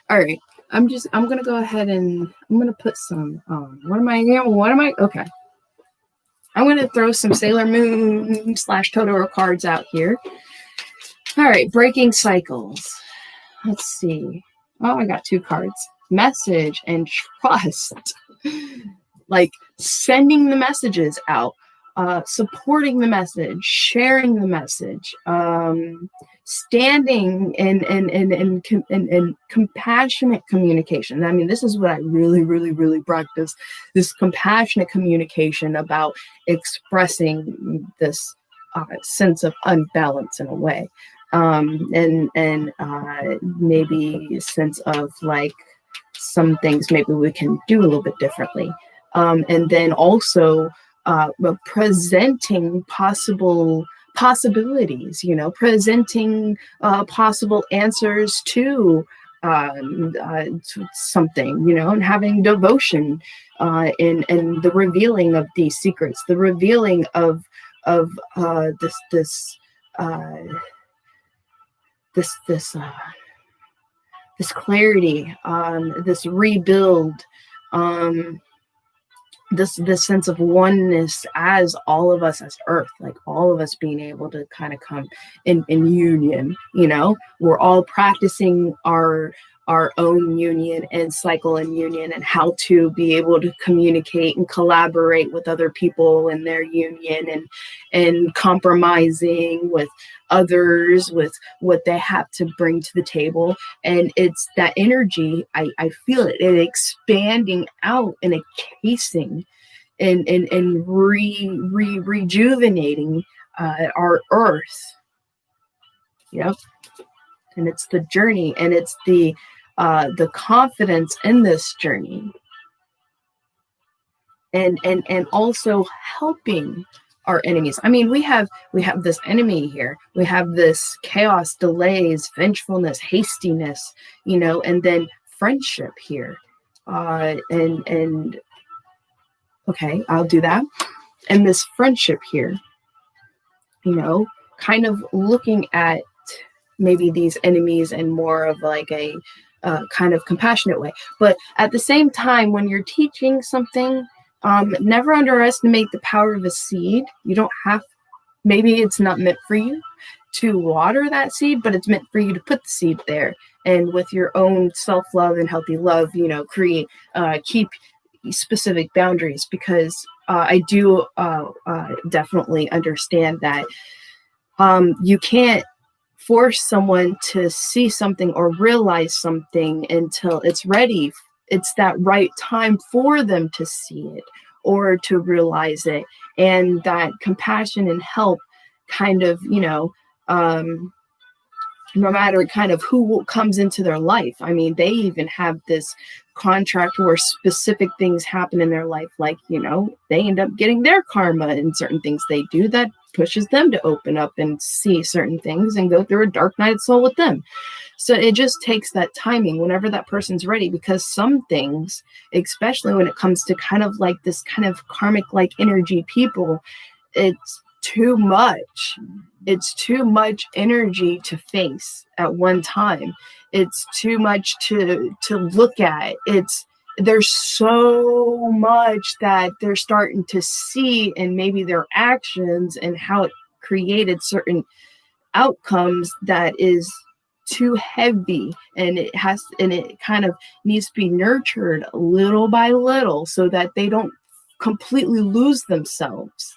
All right, I'm gonna go ahead and I'm gonna put some okay, I'm gonna throw some Sailor Moon / Totoro cards out here. All right, breaking cycles. Let's see. Oh, I got 2 cards. Message and trust. Like sending the messages out, supporting the message, sharing the message, standing in compassionate communication. I mean, this is what I really, really, really practice, this compassionate communication about expressing this sense of unbalance in a way. Maybe a sense of like some things maybe we can do a little bit differently. And then also presenting possibilities, presenting possible answers to something, and having devotion in the revealing of these secrets, the revealing of this clarity, this rebuild, this sense of oneness as all of us as Earth, like all of us being able to kind of come in union. We're all practicing our own union and cycle and union, and how to be able to communicate and collaborate with other people in their union, and compromising with others with what they have to bring to the table. And it's that energy, I feel it expanding out and encasing and rejuvenating our Earth. Yep. And it's the journey, and it's the confidence in this journey, and also helping our enemies. I mean, we have this enemy here. We have this chaos, delays, vengefulness, hastiness, and then friendship here. And okay, I'll do that. And this friendship here, kind of looking at maybe these enemies in more of like a kind of compassionate way. But at the same time, when you're teaching something, never underestimate the power of a seed. You don't have, maybe it's not meant for you to water that seed, but it's meant for you to put the seed there. And with your own self-love and healthy love, keep specific boundaries, because I do definitely understand that you can't force someone to see something or realize something until it's ready. It's that right time for them to see it or to realize it. And that compassion and help kind of, no matter kind of who comes into their life. I mean, they even have this contract where specific things happen in their life, like, you know, they end up getting their karma in certain things they do that pushes them to open up and see certain things and go through a dark night of soul with them. So it just takes that timing whenever that person's ready, because some things, especially when it comes to kind of like this kind of karmic like energy people, it's too much. It's too much energy to face at one time. It's too much to look at. There's so much that they're starting to see, and maybe their actions and how it created certain outcomes that is too heavy, and it kind of needs to be nurtured little by little so that they don't completely lose themselves.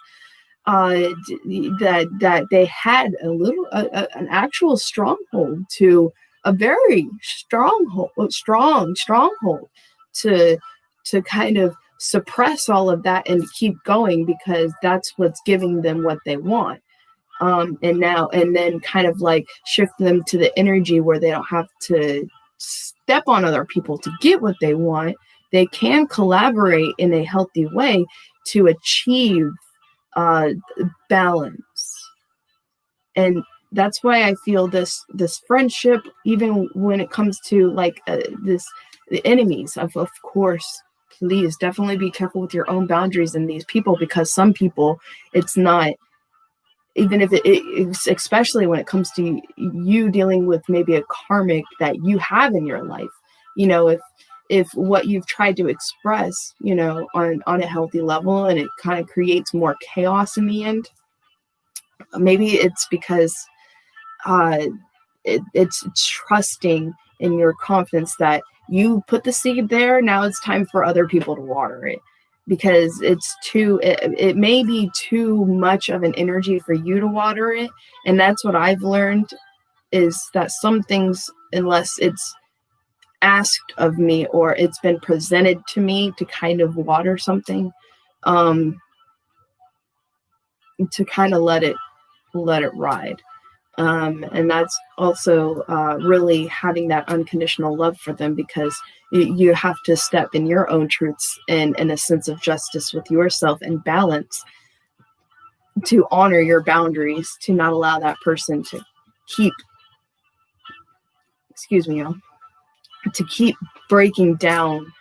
That they had an actual stronghold to a very stronghold to kind of suppress all of that and keep going, because that's what's giving them what they want. And then kind of like shift them to the energy where they don't have to step on other people to get what they want. They can collaborate in a healthy way to achieve balance. And that's why I feel this friendship, even when it comes to like the enemies of course, please definitely be careful with your own boundaries in these people, because some people, it's not, even if it's especially when it comes to you dealing with maybe a karmic that you have in your life, you know, if what you've tried to express, you know, on a healthy level, and it kind of creates more chaos in the end, maybe it's because it's trusting in your confidence that you put the seed there. Now it's time for other people to water it, because it may be too much of an energy for you to water it. And that's what I've learned, is that some things, unless it's asked of me or it's been presented to me to kind of water something, to kind of let it ride. And that's also really having that unconditional love for them, because you have to step in your own truths and in a sense of justice with yourself and balance, to honor your boundaries, to not allow that person to keep, to keep breaking down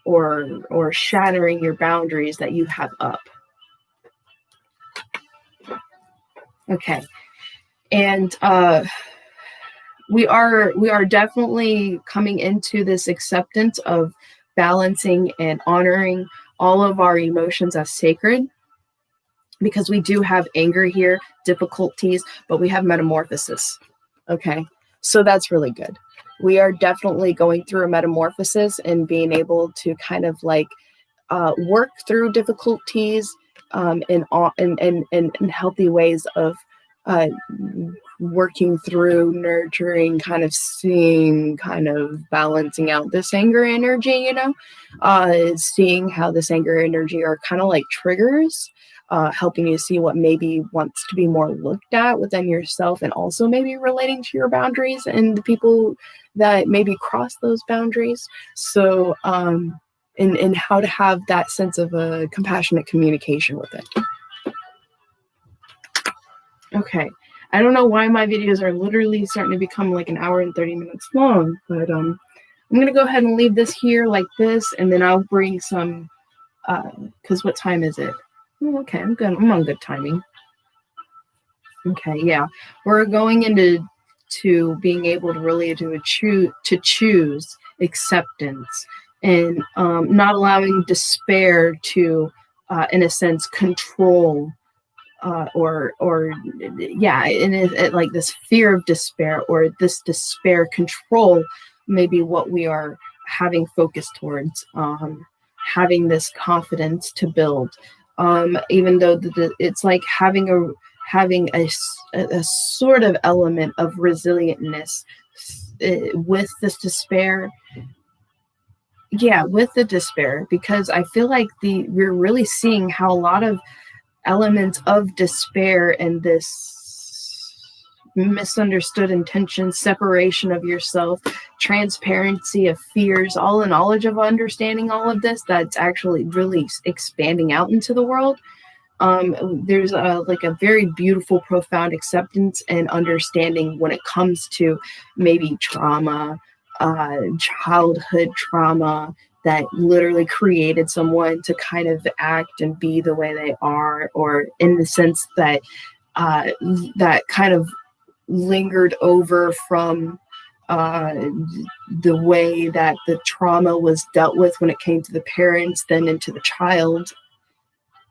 or shattering your boundaries that you have up. Okay. And we are definitely coming into this acceptance of balancing and honoring all of our emotions as sacred, because we do have anger here, difficulties, but we have metamorphosis. Okay, so that's really good. We are definitely going through a metamorphosis and being able to kind of like work through difficulties in healthy ways of working through, nurturing, kind of seeing, kind of balancing out this anger energy, you know, seeing how this anger energy are kind of like triggers, helping you see what maybe wants to be more looked at within yourself, and also maybe relating to your boundaries and the people that maybe cross those boundaries. So, and how to have that sense of a compassionate communication with it. Okay. I don't know why my videos are literally starting to become like an hour and 30 minutes long, but I'm going to go ahead and leave this here like this, and then I'll bring some, because what time is it? Oh, okay, I'm good. I'm on good timing. Okay, yeah. We're going into being able to really choose acceptance, and not allowing despair to, in a sense, control, or yeah, and it like this fear of despair, or this despair control, maybe what we are having focus towards, having this confidence to build, even though it's like having a sort of element of resilientness with this despair. Yeah, with the despair, because I feel like we're really seeing how a lot of elements of despair and this misunderstood intentions, separation of yourself, transparency of fears, all the knowledge of understanding all of this, that's actually really expanding out into the world. There's like a very beautiful, profound acceptance and understanding when it comes to maybe trauma, childhood trauma that literally created someone to kind of act and be the way they are, or in the sense that that kind of lingered over from the way that the trauma was dealt with when it came to the parents, then into the child,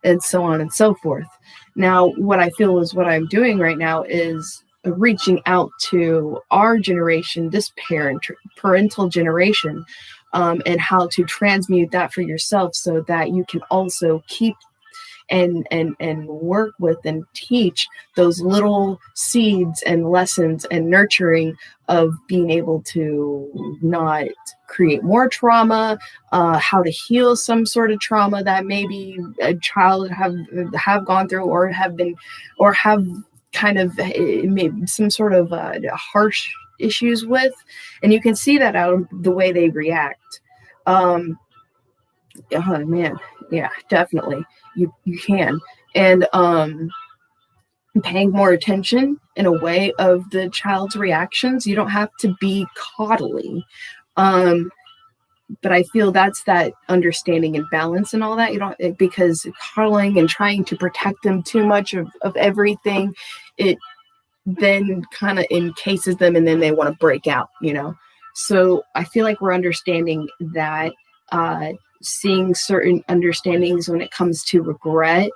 and so on and so forth. Now, what I feel is what I'm doing right now is reaching out to our generation, this parental generation, and how to transmute that for yourself so that you can also keep and work with and teach those little seeds and lessons and nurturing of being able to not create more trauma, how to heal some sort of trauma that maybe a child have gone through or have kind of maybe some sort of harsh issues with, and you can see that out of the way they react. Oh man, yeah, definitely. You can. And paying more attention in a way of the child's reactions. You don't have to be coddly. But I feel that's that understanding and balance and all that. You don't, because coddling and trying to protect them too much of everything, it then kind of encases them and then they want to break out, So I feel like we're understanding that, seeing certain understandings when it comes to regret,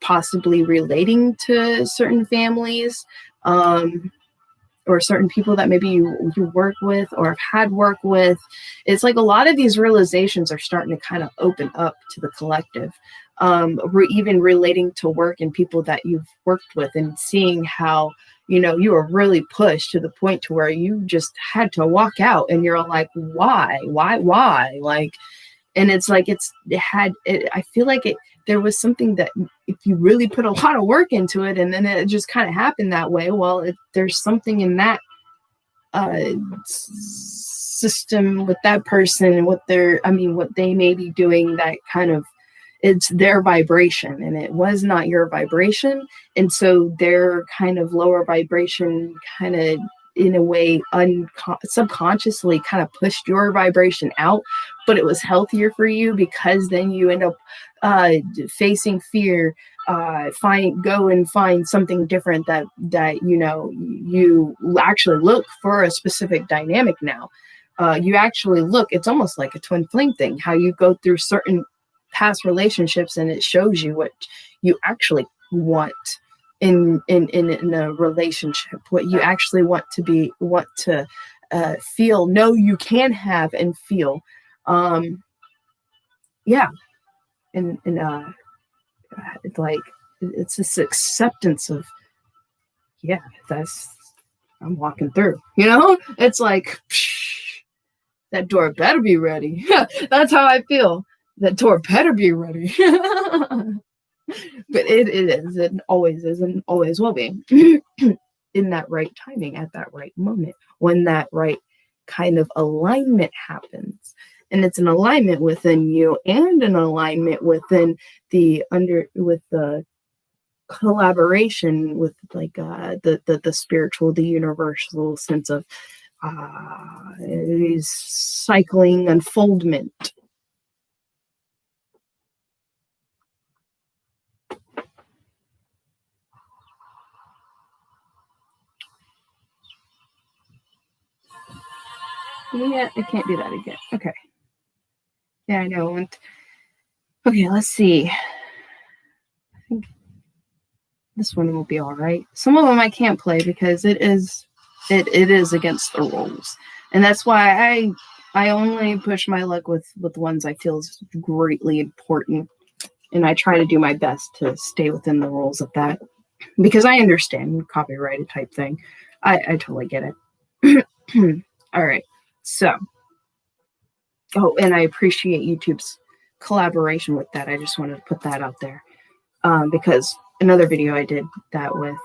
possibly relating to certain families, or certain people that maybe you work with or have had work with. It's like a lot of these realizations are starting to kind of open up to the collective, even relating to work and people that you've worked with, and seeing how, you were really pushed to the point to where you just had to walk out, and you're like, why? Like, and it's like, I feel like there was something that if you really put a lot of work into it and then it just kind of happened that way, well, there's something in that system with that person and what they may be doing that kind of, it's their vibration and it was not your vibration. And so their kind of lower vibration kind of, in a way, subconsciously kind of pushed your vibration out, but it was healthier for you because then you end up facing fear, go and find something different that you actually look for a specific dynamic now. You actually look, it's almost like a twin flame thing, how you go through certain past relationships and it shows you what you actually want in a relationship, what you actually want to feel, know you can have and feel. Yeah. And it's like, it's this acceptance of, yeah, I'm walking through, it's like, that door better be ready. That's how I feel. That door better be ready. But it is, it always is, and always will be in that right timing, at that right moment, when that right kind of alignment happens. And it's an alignment within you and an alignment within with the collaboration with like the spiritual, the universal sense of cycling unfoldment. Yeah, I can't do that again. Okay. Yeah, I know. Okay, let's see. I think this one will be all right. Some of them I can't play because it is against the rules, and that's why I only push my luck with ones I feel is greatly important, and I try to do my best to stay within the rules of that because I understand copyrighted type thing. I totally get it. All right, so. Oh, and I appreciate YouTube's collaboration with that. I just wanted to put that out there because another video I did that with,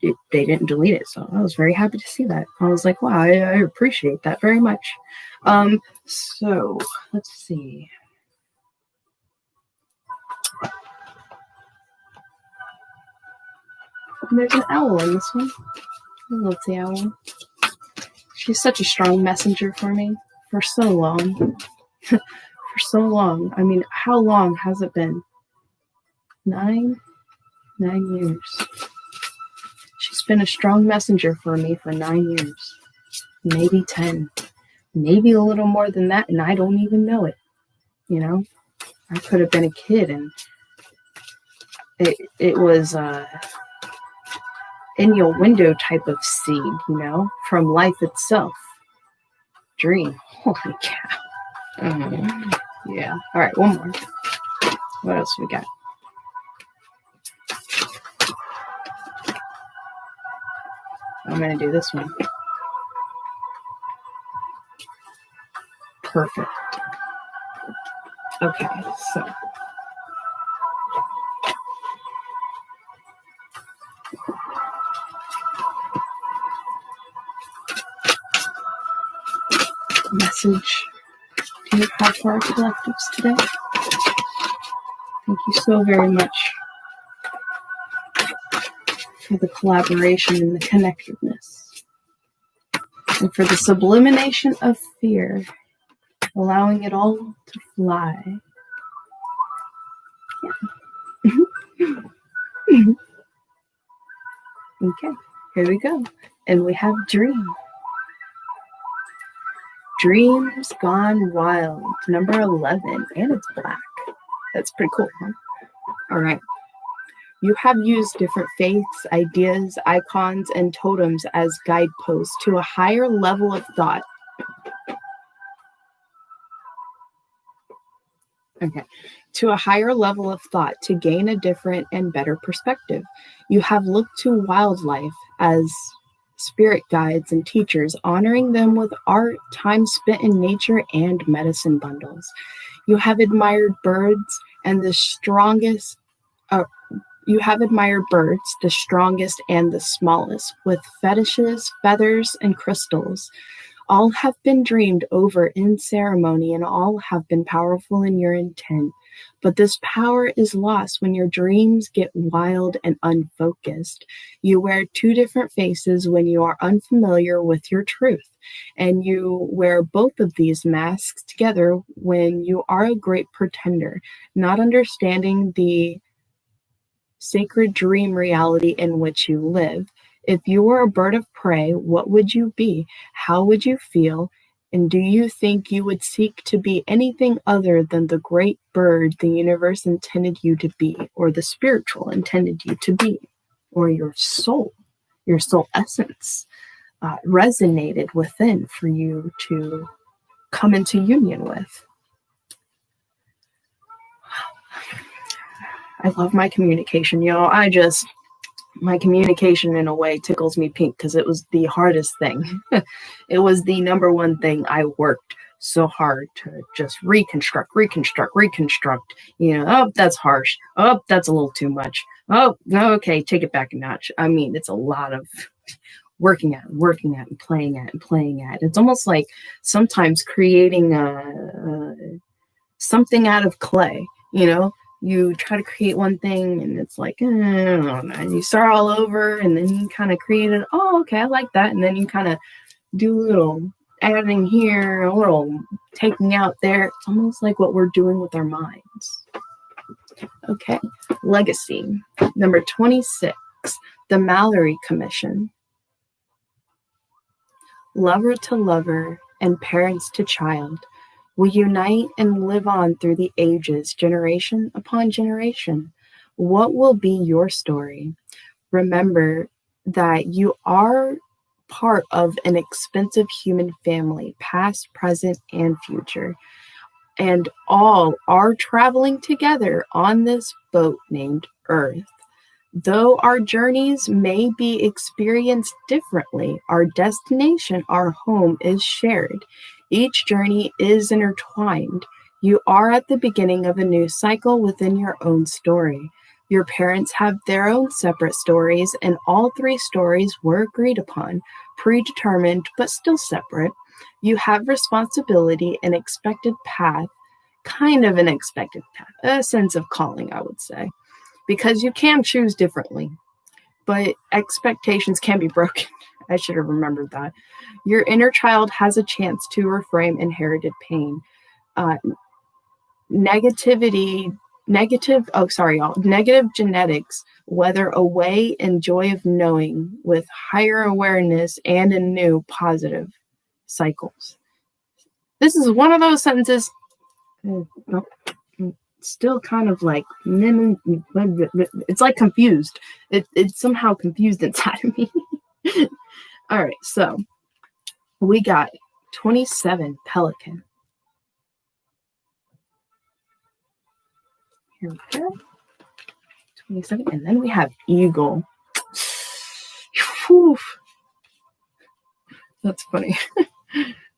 they didn't delete it. So I was very happy to see that. I was like, wow, I appreciate that very much. So let's see. There's an owl in this one. I love the owl. She's such a strong messenger for me for so long. For so long. I mean, how long has it been? 9 years. She's been a strong messenger for me for 9 years. Maybe 10. Maybe a little more than that, and I don't even know it. You know? I could have been a kid, and it was in your window type of seed, you know, from life itself. Dream. Holy cow. Yeah. All right, one more. What else we got? I'm going to do this one. Perfect. Okay, so. Message do you have for our collectives today? Thank you so very much for the collaboration and the connectedness, and for the sublimination of fear, allowing it all to fly. Yeah. Okay, here we go. And we have dream. Dreams Gone Wild, number 11, and it's black. That's pretty cool, huh? All right. You have used different faiths, ideas, icons, and totems as guideposts to a higher level of thought. Okay. To a higher level of thought to gain a different and better perspective. You have looked to wildlife as spirit guides and teachers, honoring them with art, time spent in nature, and medicine bundles. You have admired birds and the strongest. You have admired birds, the strongest and the smallest, with fetishes, feathers, and crystals. All have been dreamed over in ceremony, and all have been powerful in your intent. But this power is lost when your dreams get wild and unfocused. You wear two different faces when you are unfamiliar with your truth, and you wear both of these masks together when you are a great pretender, not understanding the sacred dream reality in which you live. If you were a bird of prey, what would you be? How would you feel? And do you think you would seek to be anything other than the great bird the universe intended you to be, or the spiritual intended you to be, or your soul essence resonated within for you to come into union with? I love my communication, y'all. My communication in a way tickles me pink because it was the hardest thing. It was the number one thing I worked so hard to just reconstruct. You know, oh, that's harsh. Oh, that's a little too much. Oh, no, okay, take it back a notch. I mean, it's a lot of working at and playing at. It's almost like sometimes creating something out of clay, you know? You try to create one thing and it's like, and you start all over, and then you kind of create it. Oh, okay, I like that. And then you kind of do a little adding here, a little taking out there. It's almost like what we're doing with our minds. Okay, legacy. Number 26, the Mallory Commission. Lover to lover and parents to child will unite and live on through the ages, generation upon generation. What will be your story? Remember that you are part of an expensive human family, past, present, and future. And all are traveling together on this boat named Earth. Though our journeys may be experienced differently, our destination, our home, is shared. Each journey is intertwined. You are at the beginning of a new cycle within your own story. Your parents have their own separate stories, and all three stories were agreed upon, predetermined, but still separate. You have responsibility, an expected path, kind of an expected path, a sense of calling, I would say, because you can choose differently, but expectations can be broken. I should have remembered that. Your inner child has a chance to reframe inherited pain. Negative genetics, whether away and joy of knowing with higher awareness and in new positive cycles. This is one of those sentences, still kind of like, it's like confused. It's somehow confused inside of me. All right, so we got 27, Pelican. Here we go. 27, and then we have Eagle. Whew. That's funny.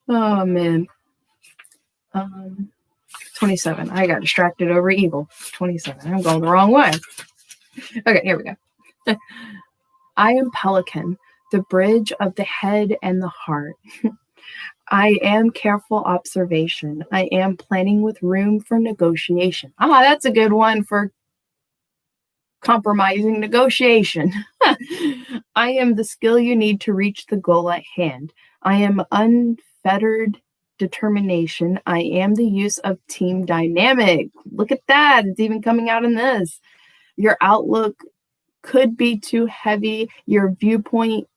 Oh, man. 27. I got distracted over Eagle. 27. I'm going the wrong way. Okay, here we go. I am Pelican, the bridge of the head and the heart. I am careful observation. I am planning with room for negotiation. That's a good one for compromising negotiation. I am the skill you need to reach the goal at hand. I am unfettered determination. I am the use of team dynamic. Look at that. It's even coming out in this. Your outlook could be too heavy. Your viewpoint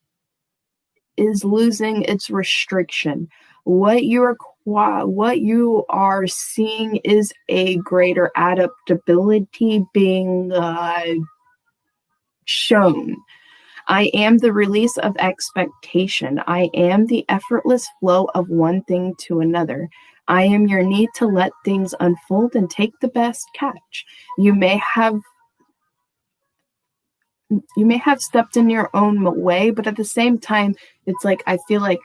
is losing its restriction. What you are seeing is a greater adaptability being shown. I am the release of expectation. I am the effortless flow of one thing to another. I am your need to let things unfold and take the best catch. You may have stepped in your own way, but at the same time, it's like, I feel like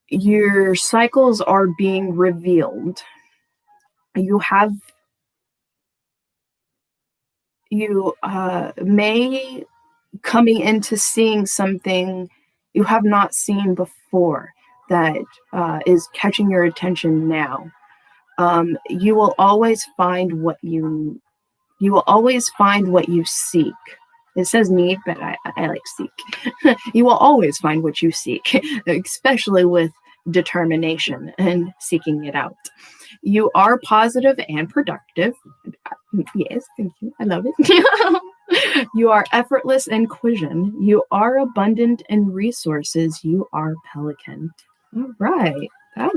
your cycles are being revealed. You may coming into seeing something you have not seen before that is catching your attention now. You will always find what you seek. It says need, but I like seek. You will always find what you seek, especially with determination and seeking it out. You are positive and productive. Yes, thank you. I love it. You are effortless in quision. You are abundant in resources. You are Pelican. All right. That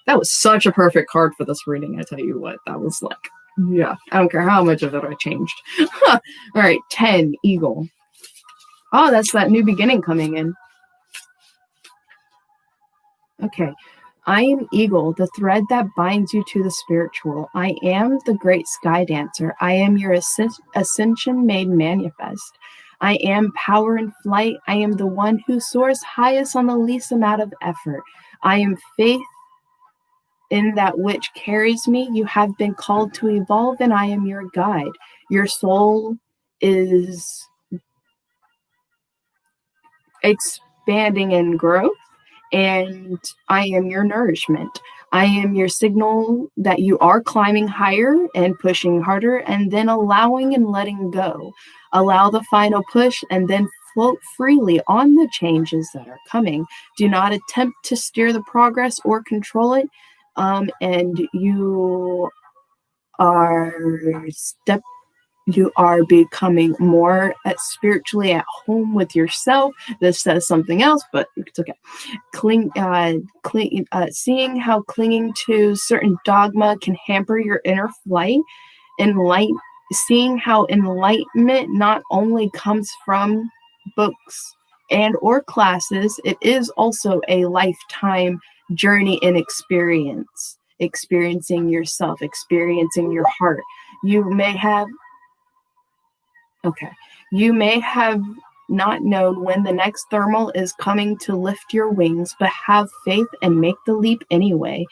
was such a perfect card for this reading. I tell you what, that was like, yeah, I don't care how much of it I changed. All right, 10, Eagle. Oh, that's that new beginning coming in. Okay. I am Eagle, the thread that binds you to the spiritual. I am the great sky dancer. I am your ascension made manifest. I am power in flight. I am the one who soars highest on the least amount of effort. I am faith in that which carries me. You have been called to evolve, and I am your guide. Your soul is expanding in growth, and I am your nourishment. I am your signal that you are climbing higher and pushing harder, and then allowing and letting go. Allow the final push, and then float freely on the changes that are coming. Do not attempt to steer the progress or control it. And you are becoming more spiritually at home with yourself. This says something else, but it's okay. Seeing how clinging to certain dogma can hamper your inner flight. Seeing how enlightenment not only comes from books and or classes, it is also a lifetime journey in experiencing yourself, experiencing your heart. You may have not known when the next thermal is coming to lift your wings, but have faith and make the leap anyway.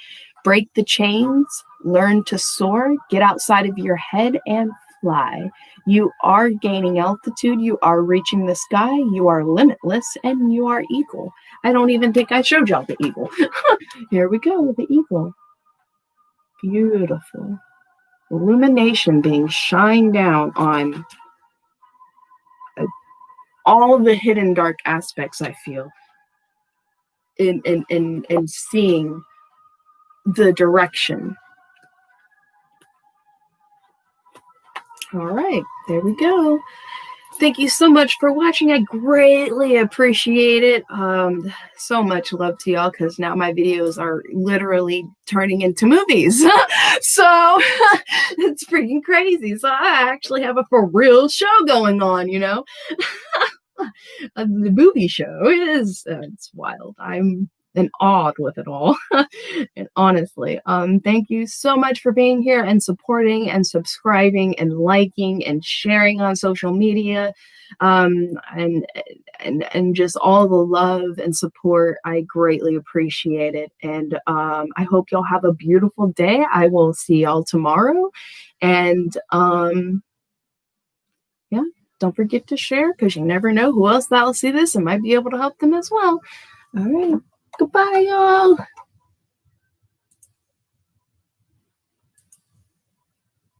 Break the chains, learn to soar, get outside of your head and fly. You are gaining altitude. You are reaching the sky. You are limitless, and you are eagle. I don't even think I showed y'all the eagle. Here we go, the eagle. Beautiful. Illumination being shined down on all the hidden dark aspects, I feel, in seeing the direction. All right, there we go. Thank you so much for watching. I greatly appreciate it. So much love to y'all, because now my videos are literally turning into movies. So it's freaking crazy. So I actually have a for real show going on, you know. The movie show is it's wild. I'm in awe with it all. And honestly, thank you so much for being here and supporting and subscribing and liking and sharing on social media, and just all the love and support. I greatly appreciate it. And I hope y'all have a beautiful day. I will see y'all tomorrow. And yeah, don't forget to share, because you never know who else that'll see this and might be able to help them as well. All right. Goodbye, y'all.